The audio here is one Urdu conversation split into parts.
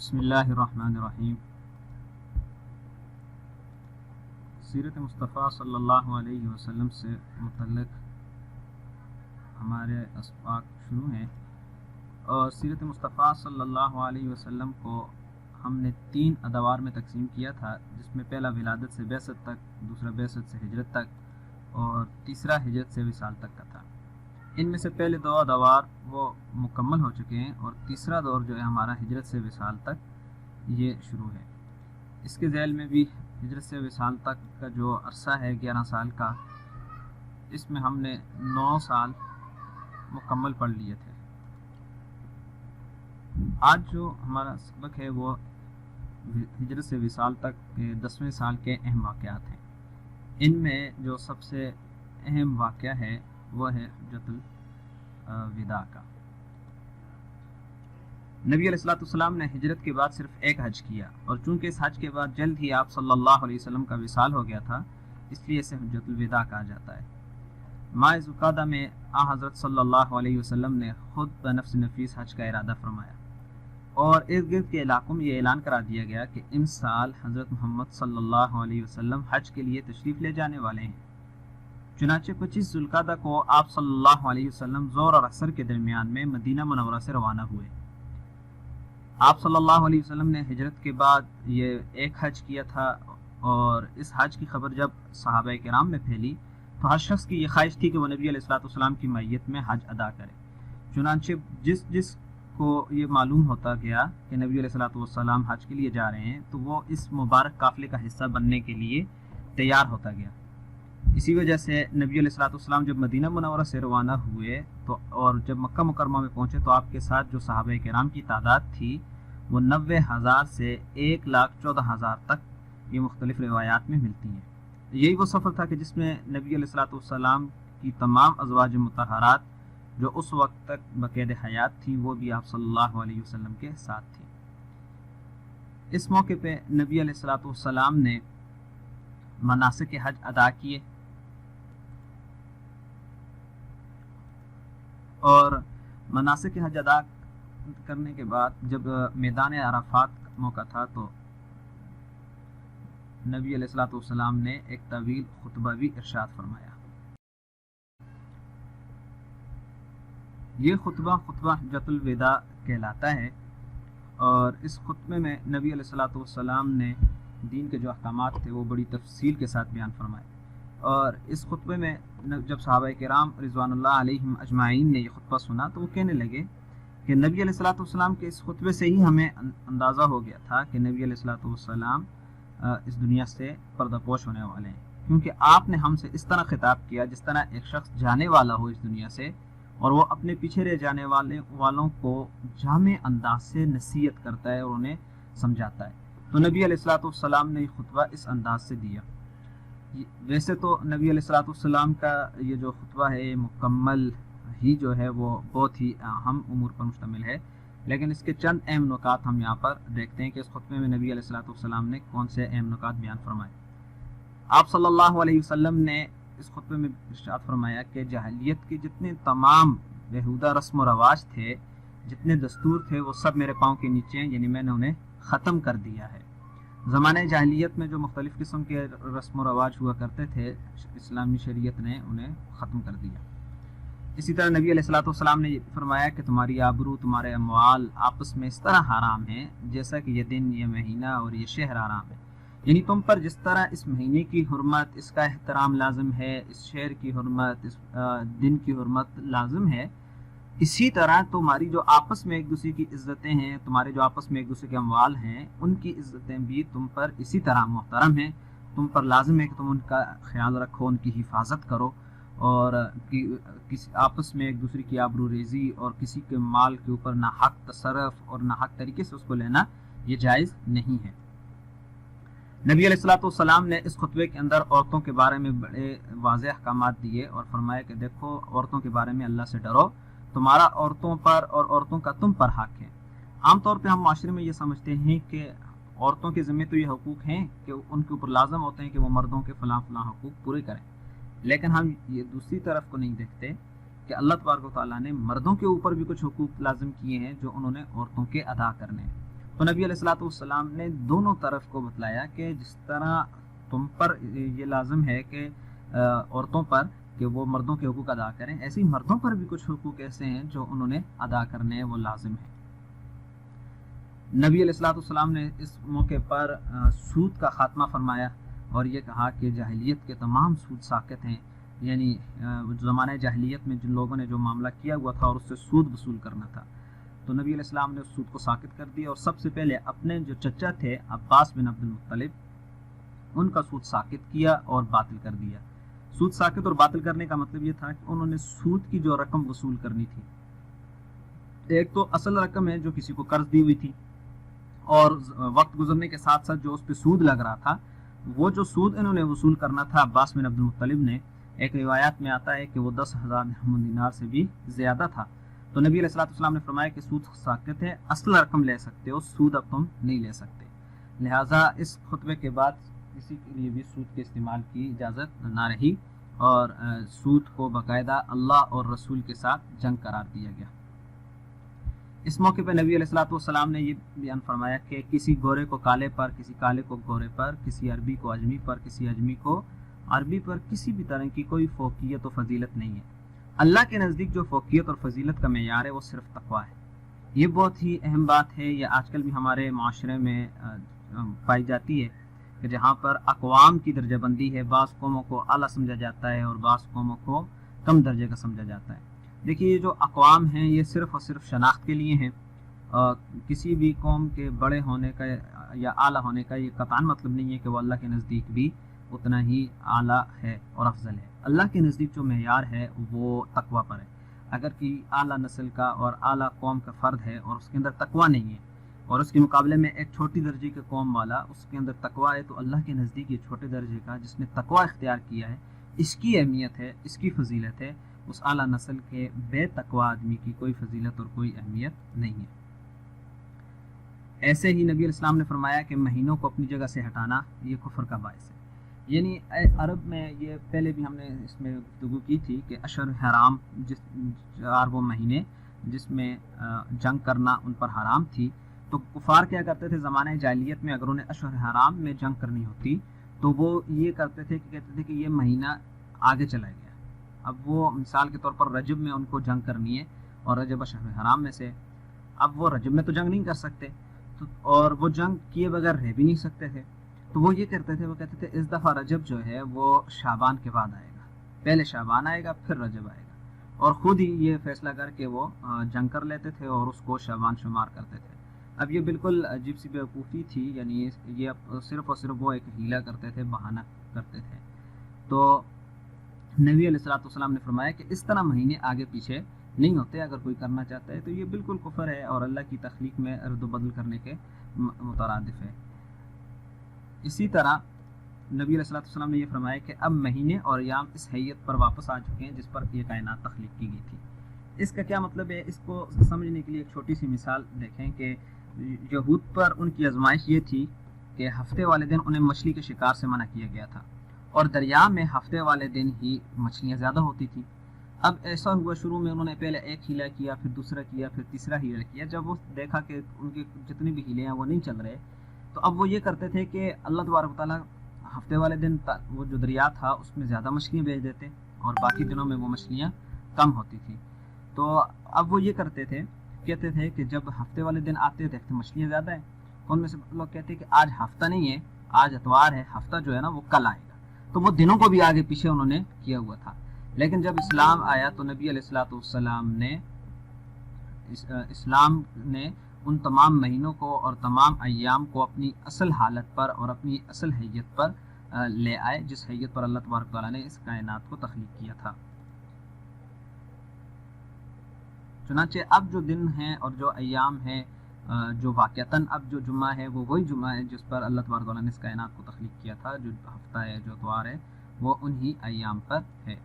بسم اللہ الرحمن الرحیم۔ سیرت مصطفیٰ صلی اللہ علیہ وسلم سے متعلق ہمارے اسباق شروع ہیں، اور سیرت مصطفیٰ صلی اللہ علیہ وسلم کو ہم نے 3 ادوار میں تقسیم کیا تھا، جس میں پہلا ولادت سے بعثت تک، دوسرا بعثت سے ہجرت تک، اور تیسرا ہجرت سے وصال تک کا تھا۔ ان میں سے پہلے 2 ادوار وہ مکمل ہو چکے ہیں، اور تیسرا دور جو ہے ہمارا ہجرت سے وصال تک یہ شروع ہے۔ اس کے ذیل میں بھی ہجرت سے وصال تک کا جو عرصہ ہے 11 سال کا، اس میں ہم نے 9 سال مکمل پڑھ لیے تھے۔ آج جو ہمارا سبق ہے وہ ہجرت سے وصال تک کے 10ویں سال کے اہم واقعات ہیں۔ ان میں جو سب سے اہم واقعہ ہے وہ ہے حجۃ الوداع کا۔ نبی علیہ السلام نے ہجرت کے بعد صرف ایک حج کیا، اور چونکہ اس حج کے بعد جلد ہی آپ صلی اللہ علیہ وسلم کا وصال ہو گیا تھا، اس لیے اسے حجۃ الوداع کہا جاتا ہے۔ ماہ ذوالقعدہ میں حضرت صلی اللہ علیہ وسلم نے خود بنفس نفیس حج کا ارادہ فرمایا، اور ارد گرد کے علاقوں میں یہ اعلان کرا دیا گیا کہ ان سال حضرت محمد صلی اللہ علیہ وسلم حج کے لیے تشریف لے جانے والے ہیں۔ چنانچہ 25 ذوالقعدہ کو آپ صلی اللہ علیہ وسلم ظہر اور عصر کے درمیان میں مدینہ منورہ سے روانہ ہوئے۔ آپ صلی اللہ علیہ وسلم نے ہجرت کے بعد یہ ایک حج کیا تھا، اور اس حج کی خبر جب صحابہ کرام میں پھیلی تو ہر شخص کی یہ خواہش تھی کہ وہ نبی علیہ السلام کی معیت میں حج ادا کرے۔ چنانچہ جس کو یہ معلوم ہوتا گیا کہ نبی علیہ السلام حج کے لیے جا رہے ہیں، تو وہ اس مبارک قافلے کا حصہ بننے کے لیے تیار ہوتا گیا۔ اسی وجہ سے نبی علیہ السلام جب مدینہ منورہ سے روانہ ہوئے اور جب مکہ مکرمہ میں پہنچے تو آپ کے ساتھ جو صحابہ کرام کی تعداد تھی وہ 90,000 سے 1,14,000 تک یہ مختلف روایات میں ملتی ہیں۔ یہی وہ سفر تھا کہ جس میں نبی علیہ السلام کی تمام ازواج مطہرات جو اس وقت تک بقید حیات تھیں وہ بھی آپ صلی اللہ علیہ وسلم کے ساتھ تھیں۔ اس موقع پہ نبی علیہ السلام نے مناسک حج ادا کیے، اور مناسک حج ادا کرنے کے بعد جب میدان عرفات موقع تھا تو نبی علیہ السلام نے ایک طویل خطبہ بھی ارشاد فرمایا۔ یہ خطبہ حجۃ الوداع کہلاتا ہے، اور اس خطبے میں نبی علیہ السلام نے دین کے جو احکامات تھے وہ بڑی تفصیل کے ساتھ بیان فرمائے۔ اور اس خطبے میں جب صحابہ کرام رضوان اللہ علیہم اجمعین نے یہ خطبہ سنا تو وہ کہنے لگے کہ نبی علیہ السلام کے اس خطبے سے ہی ہمیں اندازہ ہو گیا تھا کہ نبی علیہ السلام اس دنیا سے پردہ پوش ہونے والے ہیں، کیونکہ آپ نے ہم سے اس طرح خطاب کیا جس طرح ایک شخص جانے والا ہو اس دنیا سے، اور وہ اپنے پیچھے رہ جانے والوں کو جامع انداز سے نصیحت کرتا ہے اور انہیں سمجھاتا ہے۔ تو نبی علیہ السلام نے یہ خطبہ اس انداز سے دیا۔ ویسے تو نبی علیہ السلام کا یہ جو خطبہ ہے یہ مکمل ہی جو ہے وہ بہت ہی اہم امور پر مشتمل ہے، لیکن اس کے چند اہم نکات ہم یہاں پر دیکھتے ہیں کہ اس خطبے میں نبی علیہ السلام نے کون سے اہم نکات بیان فرمائے۔ آپ صلی اللہ علیہ وسلم نے اس خطبے میں ارشاد فرمایا کہ جاہلیت کے جتنے تمام بیہودہ رسم و رواج تھے، جتنے دستور تھے، وہ سب میرے پاؤں کے نیچے ہیں، یعنی میں نے انہیں ختم کر دیا ہے۔ زمانہ جاہلیت میں جو مختلف قسم کے رسم و رواج ہوا کرتے تھے، اسلامی شریعت نے انہیں ختم کر دیا۔ اسی طرح نبی علیہ السلام نے فرمایا کہ تمہاری آبرو، تمہارے اموال آپس میں اس طرح حرام ہیں جیسا کہ یہ دن، یہ مہینہ اور یہ شہر حرام ہے، یعنی تم پر جس طرح اس مہینے کی حرمت، اس کا احترام لازم ہے، اس شہر کی حرمت، اس دن کی حرمت لازم ہے، اسی طرح تمہاری جو آپس میں ایک دوسرے کی عزتیں ہیں، تمہارے جو آپس میں ایک دوسرے کے اموال ہیں، ان کی عزتیں بھی تم پر اسی طرح محترم ہیں۔ تم پر لازم ہے کہ تم ان کا خیال رکھو، ان کی حفاظت کرو، اور کسی آپس میں ایک دوسرے کی آبرو ریزی اور کسی کے مال کے اوپر ناحق تصرف اور ناحق طریقے سے اس کو لینا یہ جائز نہیں ہے۔ نبی علیہ السلام نے اس خطبے کے اندر عورتوں کے بارے میں بڑے واضح احکامات دیے اور فرمایا کہ دیکھو، عورتوں کے بارے میں اللہ سے ڈرو، تمہارا عورتوں پر اور عورتوں کا تم پر حق ہے۔ عام طور پہ ہم معاشرے میں یہ سمجھتے ہیں کہ عورتوں کے ذمہ تو یہ حقوق ہیں کہ ان کے اوپر لازم ہوتے ہیں کہ وہ مردوں کے فلاں حقوق پورے کریں، لیکن ہم یہ دوسری طرف کو نہیں دیکھتے کہ اللہ تبارک و تعالیٰ نے مردوں کے اوپر بھی کچھ حقوق لازم کیے ہیں جو انہوں نے عورتوں کے ادا کرنے ہیں۔ تو نبی علیہ الصلوۃ والسلام نے دونوں طرف کو بتلایا کہ جس طرح تم پر یہ لازم ہے کہ عورتوں پر کہ وہ مردوں کے حقوق ادا کریں، ایسے ہی مردوں پر بھی کچھ حقوق ایسے ہیں جو انہوں نے ادا کرنے ہیں، وہ لازم ہے۔ نبی علیہ الصلوۃ والسلام نے اس موقع پر سود کا خاتمہ فرمایا اور یہ کہا کہ جاہلیت کے تمام سود ساقط ہیں، یعنی زمانہ جاہلیت میں جن لوگوں نے جو معاملہ کیا ہوا تھا اور اس سے سود وصول کرنا تھا، تو نبی علیہ السلام نے اس سود کو ساقط کر دیا، اور سب سے پہلے اپنے جو چچا تھے عباس بن عبد المطلب، ان کا سود ساقط کیا اور باطل کر دیا۔ سود ساقط اور باطل کرنے کا مطلب یہ تھا کہ انہوں نے سود کی جو رقم وصول کرنی تھی، ایک تو اصل رقم ہے جو کسی کو قرض دی ہوئی تھی، اور وقت گزرنے کے ساتھ ساتھ جو اس پہ سود لگ رہا تھا، وہ جو سود انہوں نے وصول کرنا تھا عباس بن عبد المطلب نے، ایک روایات میں آتا ہے کہ وہ 10,000 درہم دینار سے بھی زیادہ تھا۔ تو نبی علیہ الصلوۃ والسلام نے فرمایا کہ سود ساقط ہے، اصل رقم لے سکتے ہو، سود اب تم نہیں لے سکتے۔ لہٰذا اس خطبے کے بعد کسی کے لیے بھی سود کے استعمال کی اجازت نہ رہی، اور سود کو باقاعدہ اللہ اور رسول کے ساتھ جنگ قرار دیا گیا۔ اس موقع پہ نبی علیہ الصلوۃ والسلام نے یہ بیان فرمایا کہ کسی گورے کو کالے پر، کسی کالے کو گورے پر، کسی عربی کو اجمی پر، کسی اجمی کو عربی پر کسی بھی طرح کی کوئی فوقیت و فضیلت نہیں ہے۔ اللہ کے نزدیک جو فوقیت اور فضیلت کا معیار ہے وہ صرف تقویٰ ہے۔ یہ بہت ہی اہم بات ہے، یہ آج کل بھی ہمارے معاشرے میں پائی جاتی ہے کہ جہاں پر اقوام کی درجہ بندی ہے، بعض قوموں کو اعلیٰ سمجھا جاتا ہے اور بعض قوموں کو کم درجے کا سمجھا جاتا ہے۔ دیکھیے، یہ جو اقوام ہیں یہ صرف اور صرف شناخت کے لیے ہیں، کسی بھی قوم کے بڑے ہونے کا یا اعلیٰ ہونے کا یہ قطعاً مطلب نہیں ہے کہ وہ اللہ کے نزدیک بھی اتنا ہی اعلیٰ ہے اور افضل ہے۔ اللہ کے نزدیک جو معیار ہے وہ تقویٰ پر ہے۔ اگر کہ اعلیٰ نسل کا اور اعلیٰ قوم کا فرد ہے اور اس کے اندر تقویٰ نہیں ہے، اور اس کے مقابلے میں ایک چھوٹی درجے کے قوم والا اس کے اندر تقویٰ ہے، تو اللہ کے نزدیک یہ چھوٹے درجے کا جس نے تقویٰ اختیار کیا ہے، اس کی اہمیت ہے، اس کی فضیلت ہے، اس اعلیٰ نسل کے بے تقویٰ آدمی کی کوئی فضیلت اور کوئی اہمیت نہیں ہے۔ ایسے ہی نبی علیہ السلام نے فرمایا کہ مہینوں کو اپنی جگہ سے ہٹانا یہ کفر کا باعث ہے۔ یعنی عرب میں یہ پہلے بھی ہم نے اس میں گفتگو کی تھی کہ اشہر حرام، جس 4 وہ مہینے جس میں جنگ کرنا ان پر حرام تھی، تو کفار کیا کرتے تھے زمانہ جاہلیت میں، اگر انہیں اشہر حرام میں جنگ کرنی ہوتی تو وہ یہ کرتے تھے کہ کہتے تھے کہ یہ مہینہ آگے چلا گیا، اب وہ مثال کے طور پر رجب میں ان کو جنگ کرنی ہے، اور رجب اشہر حرام میں سے، اب وہ رجب میں تو جنگ نہیں کر سکتے، اور وہ جنگ کیے بغیر رہ بھی نہیں سکتے تھے، تو وہ یہ کرتے تھے، وہ کہتے تھے اس دفعہ رجب جو ہے وہ شعبان کے بعد آئے گا، پہلے شعبان آئے گا پھر رجب آئے گا، اور خود ہی یہ فیصلہ کر کے وہ جنگ کر لیتے تھے اور اس کو شعبان شمار کرتے تھے۔ اب یہ بالکل عجیب سی بیوقوفی تھی، یعنی یہ صرف اور صرف وہ ایک حیلہ کرتے تھے، بہانہ کرتے تھے۔ تو نبی علیہ الصلوۃ والسلام نے فرمایا کہ اس طرح مہینے آگے پیچھے نہیں ہوتے، اگر کوئی کرنا چاہتا ہے تو یہ بالکل کفر ہے اور اللہ کی تخلیق میں رد و بدل کرنے کے مترادف ہے۔ اسی طرح نبی علیہ الصلوۃ والسلام نے یہ فرمایا کہ اب مہینے اور ایام اس حیت پر واپس آ چکے ہیں جس پر یہ کائنات تخلیق کی گئی تھی۔ اس کا کیا مطلب ہے؟ اس کو سمجھنے کے لیے ایک چھوٹی سی مثال دیکھیں کہ یہود پر ان کی آزمائش یہ تھی کہ ہفتے والے دن انہیں مچھلی کے شکار سے منع کیا گیا تھا، اور دریا میں ہفتے والے دن ہی مچھلیاں زیادہ ہوتی تھیں۔ اب ایسا ہوا، شروع میں انہوں نے پہلے ایک ہیلا کیا، پھر دوسرا کیا، پھر تیسرا ہیلا کیا، جب وہ دیکھا کہ ان کے جتنے بھی ہیلے ہیں وہ نہیں چل رہے، تو اب وہ یہ کرتے تھے کہ اللہ تبارک و تعالیٰ ہفتے والے دن وہ جو دریا تھا اس میں زیادہ مچھلیاں بھیج دیتے اور باقی دنوں میں وہ مچھلیاں کم ہوتی تھیں۔ تو اب وہ یہ کرتے تھے، کہتے تھے کہ جب ہفتے والے دن آتے دیکھتے مچھلیاں زیادہ ہیں، ان میں سے لوگ کہتے کہ آج ہفتہ نہیں ہے، آج اتوار ہے، ہفتہ جو ہے نا وہ کل آئے گا، تو وہ دنوں کو بھی آگے پیچھے انہوں نے کیا ہوا تھا۔ لیکن جب اسلام آیا تو نبی علیہ الصلوۃ والسلام نے اسلام نے ان تمام مہینوں کو اور تمام ایام کو اپنی اصل حالت پر اور اپنی اصل حیت پر لے آئے، جس حیت پر اللہ تبارک تعالیٰ نے اس کائنات کو تخلیق کیا تھا۔ چنانچہ اب جو دن ہیں اور جو ایام ہیں، جو واقعتاً اب جو جمعہ ہے وہ وہی جمعہ ہے جس پر اللہ تبارک تعالیٰ نے اس کائنات کو تخلیق کیا تھا، جو ہفتہ ہے، جو اتوار ہے، وہ انہی ایام پر ہے۔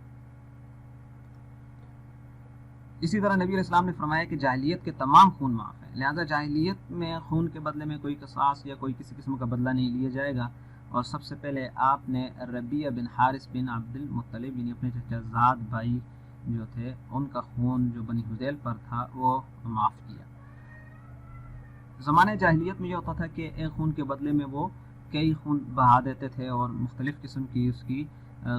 اسی طرح نبی علیہ السلام نے فرمایا کہ جاہلیت کے تمام خون معاف ہیں، لہذا جاہلیت میں خون کے بدلے میں کوئی قصاص یا کوئی کسی قسم کا بدلہ نہیں لیا جائے گا، اور سب سے پہلے آپ نے ربیعہ بن حارث بن عبد المطلب، یعنی اپنے چچا زاد بھائی جو تھے ان کا خون جو بنی حذیل پر تھا وہ معاف کیا۔ زمانہ جاہلیت میں یہ ہوتا تھا کہ ایک خون کے بدلے میں وہ کئی خون بہا دیتے تھے اور مختلف قسم کی اس کی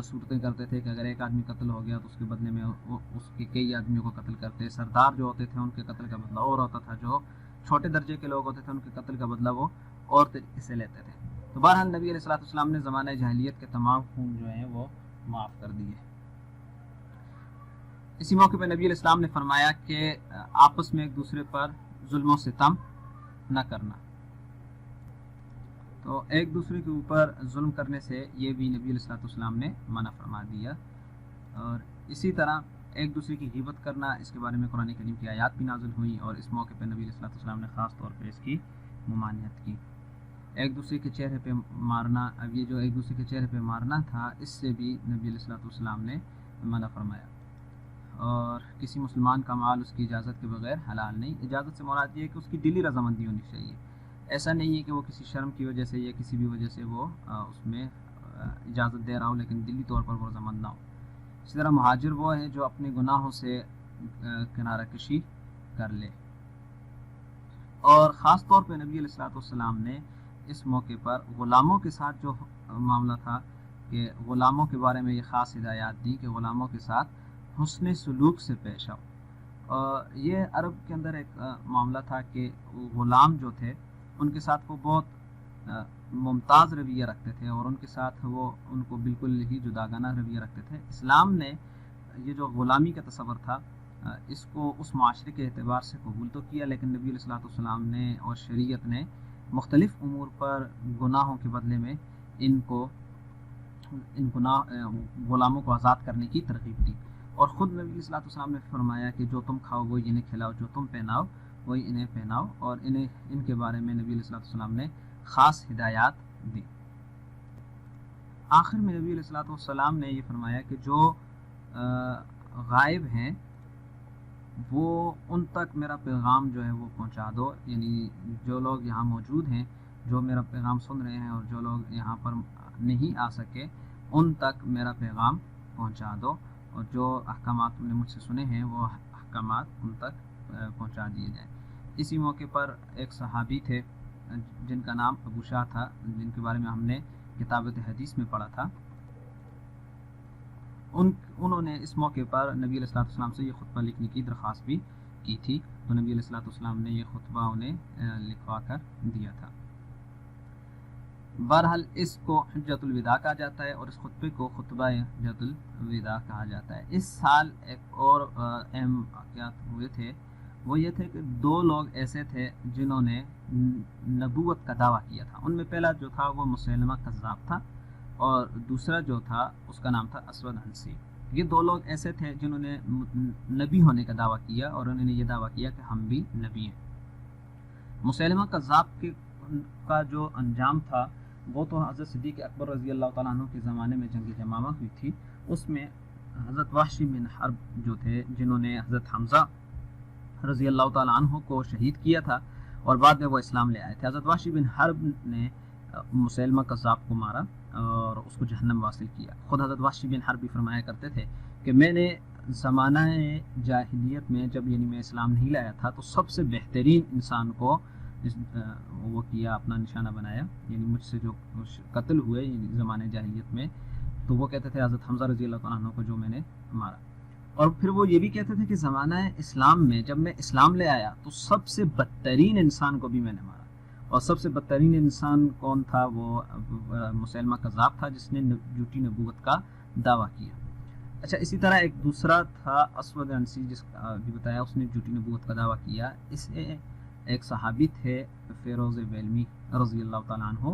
صورتیں کرتے تھے کہ اگر ایک آدمی قتل ہو گیا تو اس کے بدلے میں اس کے کئی آدمیوں کو قتل کرتے. سردار جو ہوتے تھے ان کے قتل کا بدلہ اور ہوتا تھا, جو چھوٹے درجے کے لوگ ہوتے تھے ان کے قتل کا بدلہ وہ اور طریقے سے لیتے تھے. تو بہرحال نبی علیہ الصلوۃ والسلام نے زمانہ جاہلیت کے تمام خون جو ہیں وہ معاف کر دیے. اسی موقع پہ نبی علیہ السلام نے فرمایا کہ آپس میں ایک دوسرے پر ظلم و ستم نہ کرنا. تو ایک دوسرے کے اوپر ظلم کرنے سے یہ بھی نبی علیہ الصلوۃ والسلام نے منع فرما دیا. اور اسی طرح ایک دوسرے کی غیبت کرنا, اس کے بارے میں قرآن کریم کی آیات بھی نازل ہوئی اور اس موقع پہ نبی علیہ الصلوۃ والسلام نے خاص طور پہ اس کی ممانعت کی. ایک دوسرے کے چہرے پہ مارنا, اب یہ جو ایک دوسرے کے چہرے پہ مارنا تھا اس سے بھی نبی علیہ الصلوۃ والسلام نے منع فرمایا. اور کسی مسلمان کا مال اس کی اجازت کے بغیر حلال نہیں. اجازت سے مراد یہ ہے کہ اس کی دلی رضامندی ہونی چاہیے. ایسا نہیں ہے کہ وہ کسی شرم کی وجہ سے یا کسی بھی وجہ سے وہ اس میں اجازت دے رہا ہو لیکن دلی طور پر وہ رضامند نہ ہو. اسی طرح مہاجر وہ ہے جو اپنے گناہوں سے کنارہ کشی کر لے. اور خاص طور پہ نبی علیہ الصلوۃ والسلام نے اس موقع پر غلاموں کے ساتھ جو معاملہ تھا کہ غلاموں کے بارے میں یہ خاص ہدایات دی کہ غلاموں کے ساتھ حسن سلوک سے پیش آؤ. یہ عرب کے اندر ایک معاملہ تھا کہ غلام جو تھے ان کے ساتھ وہ بہت ممتاز رویہ رکھتے تھے اور ان کے ساتھ وہ ان کو بالکل ہی جداگانہ رویہ رکھتے تھے. اسلام نے یہ جو غلامی کا تصور تھا اس کو اس معاشرے کے اعتبار سے قبول تو کیا, لیکن نبی علیہ الصلوۃ والسلام نے اور شریعت نے مختلف امور پر گناہوں کے بدلے میں ان غلاموں کو آزاد کرنے کی ترغیب دی. اور خود نبی علیہ الصلوۃ والسلام نے فرمایا کہ جو تم کھاؤ وہی انہیں کھلاؤ, جو تم پہناؤ وہی انہیں پہناؤ, اور ان کے بارے میں نبی علیہ الصلوۃ والسلام نے خاص ہدایات دی. آخر میں نبی علیہ الصلوۃ والسلام نے یہ فرمایا کہ جو غائب ہیں وہ ان تک میرا پیغام جو ہے وہ پہنچا دو. یعنی جو لوگ یہاں موجود ہیں جو میرا پیغام سن رہے ہیں اور جو لوگ یہاں پر نہیں آ سکے ان تک میرا پیغام پہنچا دو, اور جو احکامات انہوں نے مجھ سے سنے ہیں وہ احکامات ان تک پہنچا دیے جائیں. اسی موقع پر ایک صحابی تھے جن کا نام ابو شاہ تھا, جن کے بارے میں ہم نے کتابت حدیث میں پڑھا تھا. انہوں نے اس موقع پر نبی علیہ الصلوۃ والسلام سے یہ خطبہ لکھنے کی درخواست بھی کی تھی, تو نبی علیہ الصلوۃ والسلام نے یہ خطبہ انہیں لکھوا کر دیا تھا. بہرحال اس کو حجۃ الوداع کہا جاتا ہے اور اس خطبے کو خطبہ حجۃ الوداع کہا جاتا ہے. اس سال ایک اور اہم واقعات ہوئے تھے, وہ یہ تھے کہ دو لوگ ایسے تھے جنہوں نے نبوت کا دعویٰ کیا تھا. ان میں پہلا جو تھا وہ مسیلمہ کذاب تھا اور دوسرا جو تھا اس کا نام تھا اسود عنسی. یہ دو لوگ ایسے تھے جنہوں نے نبی ہونے کا دعویٰ کیا اور انہوں نے یہ دعویٰ کیا کہ ہم بھی نبی ہیں. مسیلمہ کذاب کا جو انجام تھا وہ تو حضرت صدیق اکبر رضی اللہ تعالیٰ عنہ کے زمانے میں جنگ یمامہ ہوئی تھی. اس میں حضرت وحشی بن حرب جو تھے جنہوں نے حضرت حمزہ رضی اللہ تعالیٰ عنہ کو شہید کیا تھا اور بعد میں وہ اسلام لے آئے تھے. حضرت وحشی بن حرب نے مسیلمہ کذاب کو مارا اور اس کو جہنم واصل کیا. خود حضرت وحشی بن حرب بھی فرمایا کرتے تھے کہ میں نے زمانہ جاہلیت میں جب یعنی میں اسلام نہیں لایا تھا تو سب سے بہترین انسان کو وہ کیا, اپنا نشانہ بنایا, یعنی مجھ سے جو قتل ہوئے یعنی زمانہ جاہلیت میں, تو وہ کہتے تھے حضرت حمزہ رضی اللہ تعالیٰ عنہ کو جو میں نے مارا. اور پھر وہ یہ بھی کہتے تھے کہ زمانہ اسلام میں جب میں اسلام لے آیا تو سب سے بدترین انسان کو بھی میں نے مارا, اور سب سے بدترین انسان کون تھا؟ وہ مسیلمہ کذاب تھا جس نے جھوٹی نبوت کا دعویٰ کیا. اچھا, اسی طرح ایک دوسرا تھا اسود عنسی جس کا بھی بتایا, اس نے جھوٹی نبوت کا دعویٰ کیا. اس ایک صحابی تھے فیروز ویلمی رضی اللہ تعالیٰ عنہ,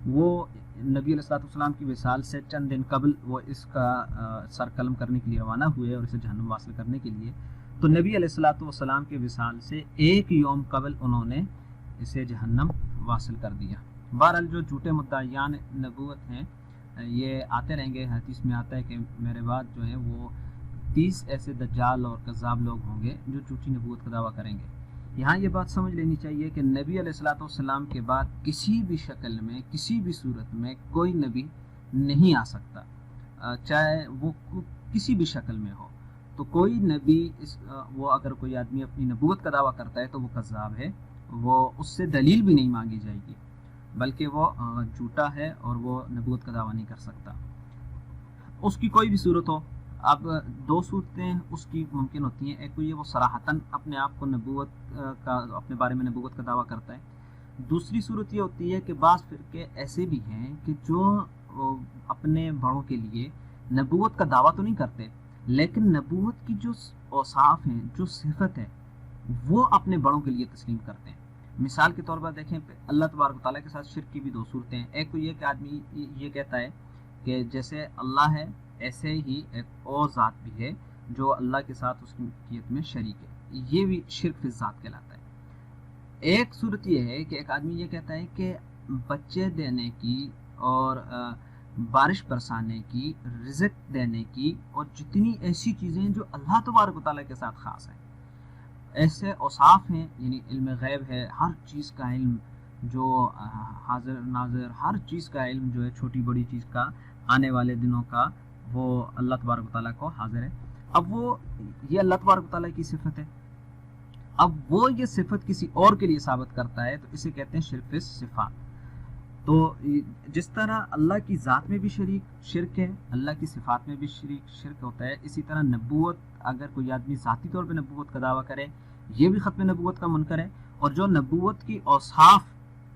وہ نبی علیہ الصلوۃ والسلام کی وصال سے چند دن قبل وہ اس کا سر قلم کرنے کے لیے روانہ ہوئے اور اسے جہنم واصل کرنے کے لیے. تو نبی علیہ الصلوۃ والسلام کے وصال سے ایک یوم قبل انہوں نے اسے جہنم واصل کر دیا. بہرحال جو جھوٹے مدعیان نبوت ہیں یہ آتے رہیں گے. حدیث میں آتا ہے کہ میرے بعد جو ہیں وہ 30 ایسے دجال اور کذاب لوگ ہوں گے جو جھوٹی نبوت کا دعویٰ کریں گے. یہاں یہ بات سمجھ لینی چاہیے کہ نبی علیہ الصلوۃ والسلام کے بعد کسی بھی شکل میں کسی بھی صورت میں کوئی نبی نہیں آ سکتا, چاہے وہ کسی بھی شکل میں ہو. تو کوئی نبی وہ اگر کوئی آدمی اپنی نبوت کا دعویٰ کرتا ہے تو وہ کذاب ہے, وہ اس سے دلیل بھی نہیں مانگی جائے گی، بلکہ وہ جھوٹا ہے اور وہ نبوت کا دعویٰ نہیں کر سکتا۔ اس کی کوئی بھی صورت ہو، اب دو صورتیں اس کی ممکن ہوتی ہیں، ایک تو یہ وہ صراحتاً اپنے آپ کو نبوت کا اپنے بارے میں نبوت کا دعویٰ کرتا ہے، دوسری صورت یہ ہوتی ہے کہ بعض فرقے ایسے بھی ہیں کہ جو اپنے بڑوں کے لیے نبوت کا دعویٰ تو نہیں کرتے، لیکن نبوت کی جو اوصاف ہیں، جو صفت ہے، وہ اپنے بڑوں کے لیے تسلیم کرتے ہیں۔ مثال کے طور پر دیکھیں، اللہ تبارک و تعالیٰ کے ساتھ شرک کی بھی دو صورتیں ہیں۔ ایک تو یہ کہ آدمی یہ کہتا ہے کہ جیسے اللہ ہے ایسے ہی ایک اور ذات بھی ہے جو اللہ کے ساتھ اس کی ملکیت میں شریک ہے، یہ بھی شرک فی الذات کہلاتا ہے۔ ایک صورت یہ ہے کہ ایک آدمی یہ کہتا ہے کہ بچے دینے کی اور بارش برسانے کی، رزق دینے کی، اور جتنی ایسی چیزیں جو اللہ تبارک و تعالیٰ کے ساتھ خاص ہیں، ایسے اوصاف ہیں، یعنی علم غیب ہے، ہر چیز کا علم، جو حاضر ناظر، ہر چیز کا علم جو ہے، چھوٹی بڑی چیز کا، آنے والے دنوں کا، وہ اللہ تبارک و تعالیٰ کو حاضر ہے۔ اب وہ یہ اللہ تبارک و تعالیٰ کی صفت ہے، اب وہ یہ صفت کسی اور کے لیے ثابت کرتا ہے، تو اسے کہتے ہیں شرک فی صفات۔ تو جس طرح اللہ کی ذات میں بھی شرک ہے، اللہ کی صفات میں بھی شرک ہوتا ہے، اسی طرح نبوت، اگر کوئی آدمی ذاتی طور پہ نبوت کا دعویٰ کرے، یہ بھی ختم نبوت کا منکر ہے۔ اور جو نبوت کی اوصاف،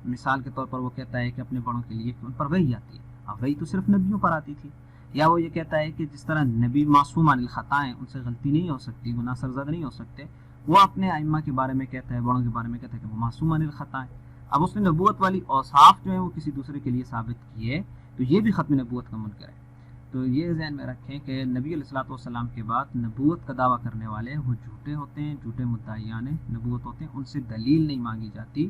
مثال کے طور پر وہ کہتا ہے کہ اپنے بڑوں کے لیے ان پر وحی آتی ہے، اب وحی تو صرف نبیوں پر آتی تھی، یا وہ یہ کہتا ہے کہ جس طرح نبی معصوم عن الخطا ہیں، ان سے غلطی نہیں ہو سکتی، گناہ سرزد نہیں ہو سکتے، وہ اپنے ائمہ کے بارے میں کہتا ہے، بڑوں کے بارے میں کہتا ہے کہ وہ معصوم عن الخطا ہیں۔ اب اس نے نبوت والی اوصاف جو ہیں وہ کسی دوسرے کے لیے ثابت کیے، تو یہ بھی ختم نبوت کا منکر ہے۔ تو یہ ذہن میں رکھیں کہ نبی علیہ الصلوۃ والسلام کے بعد نبوت کا دعویٰ کرنے والے وہ جھوٹے ہوتے ہیں، جھوٹے مدعیان نبوت ہوتے ہیں، ان سے دلیل نہیں مانگی جاتی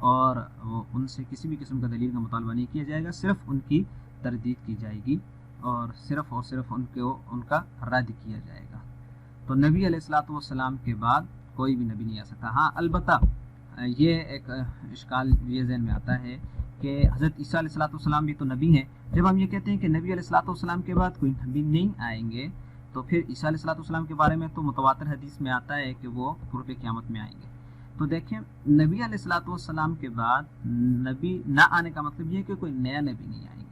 اور ان سے کسی بھی قسم کا دلیل کا مطالبہ نہیں کیا جائے گا، صرف ان کی تردید کی جائے گی اور صرف ان کا رد کیا جائے گا۔ تو نبی علیہ الصلوۃ والسلام کے بعد کوئی بھی نبی نہیں آ سکتا۔ ہاں، البتہ یہ ایک اشکال یہ ذہن میں آتا ہے کہ حضرت عیسیٰ علیہ الصلوۃ والسلام بھی تو نبی ہیں۔ جب ہم یہ کہتے ہیں کہ نبی علیہ الصلوۃ والسلام کے بعد کوئی نبی نہیں آئیں گے، تو پھر عیسیٰ علیہ الصلوۃ والسلام کے بارے میں تو متواتر حدیث میں آتا ہے کہ وہ قرب قیامت میں آئیں گے۔ تو دیکھیں، نبی علیہ الصلوۃ والسلام کے بعد نبی نہ آنے کا مطلب یہ ہے کہ کوئی نیا نبی نہیں آئیں گے۔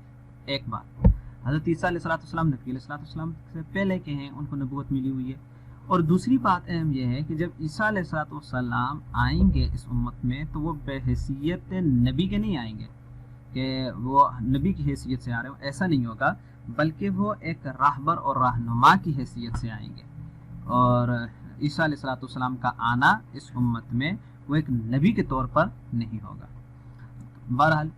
ایک بات، حضرت عیسیٰ علیہ الصلوۃ والسلام نبی علیہ الصلوۃ والسلام سے پہلے کے ہیں، ان کو نبوت ملی ہوئی ہے۔ اور دوسری بات اہم یہ ہے کہ جب عیسیٰ علیہ الصلوۃ والسلام آئیں گے اس امت میں، تو وہ بحیثیت نبی کے نہیں آئیں گے کہ وہ نبی کی حیثیت سے آ رہے ہوں، ایسا نہیں ہوگا، بلکہ وہ ایک راہبر اور رہنما کی حیثیت سے آئیں گے۔ اور عیسیٰ علیہ الصلوۃ والسلام کا آنا اس امت میں وہ ایک نبی کے طور پر نہیں ہوگا۔ بہرحال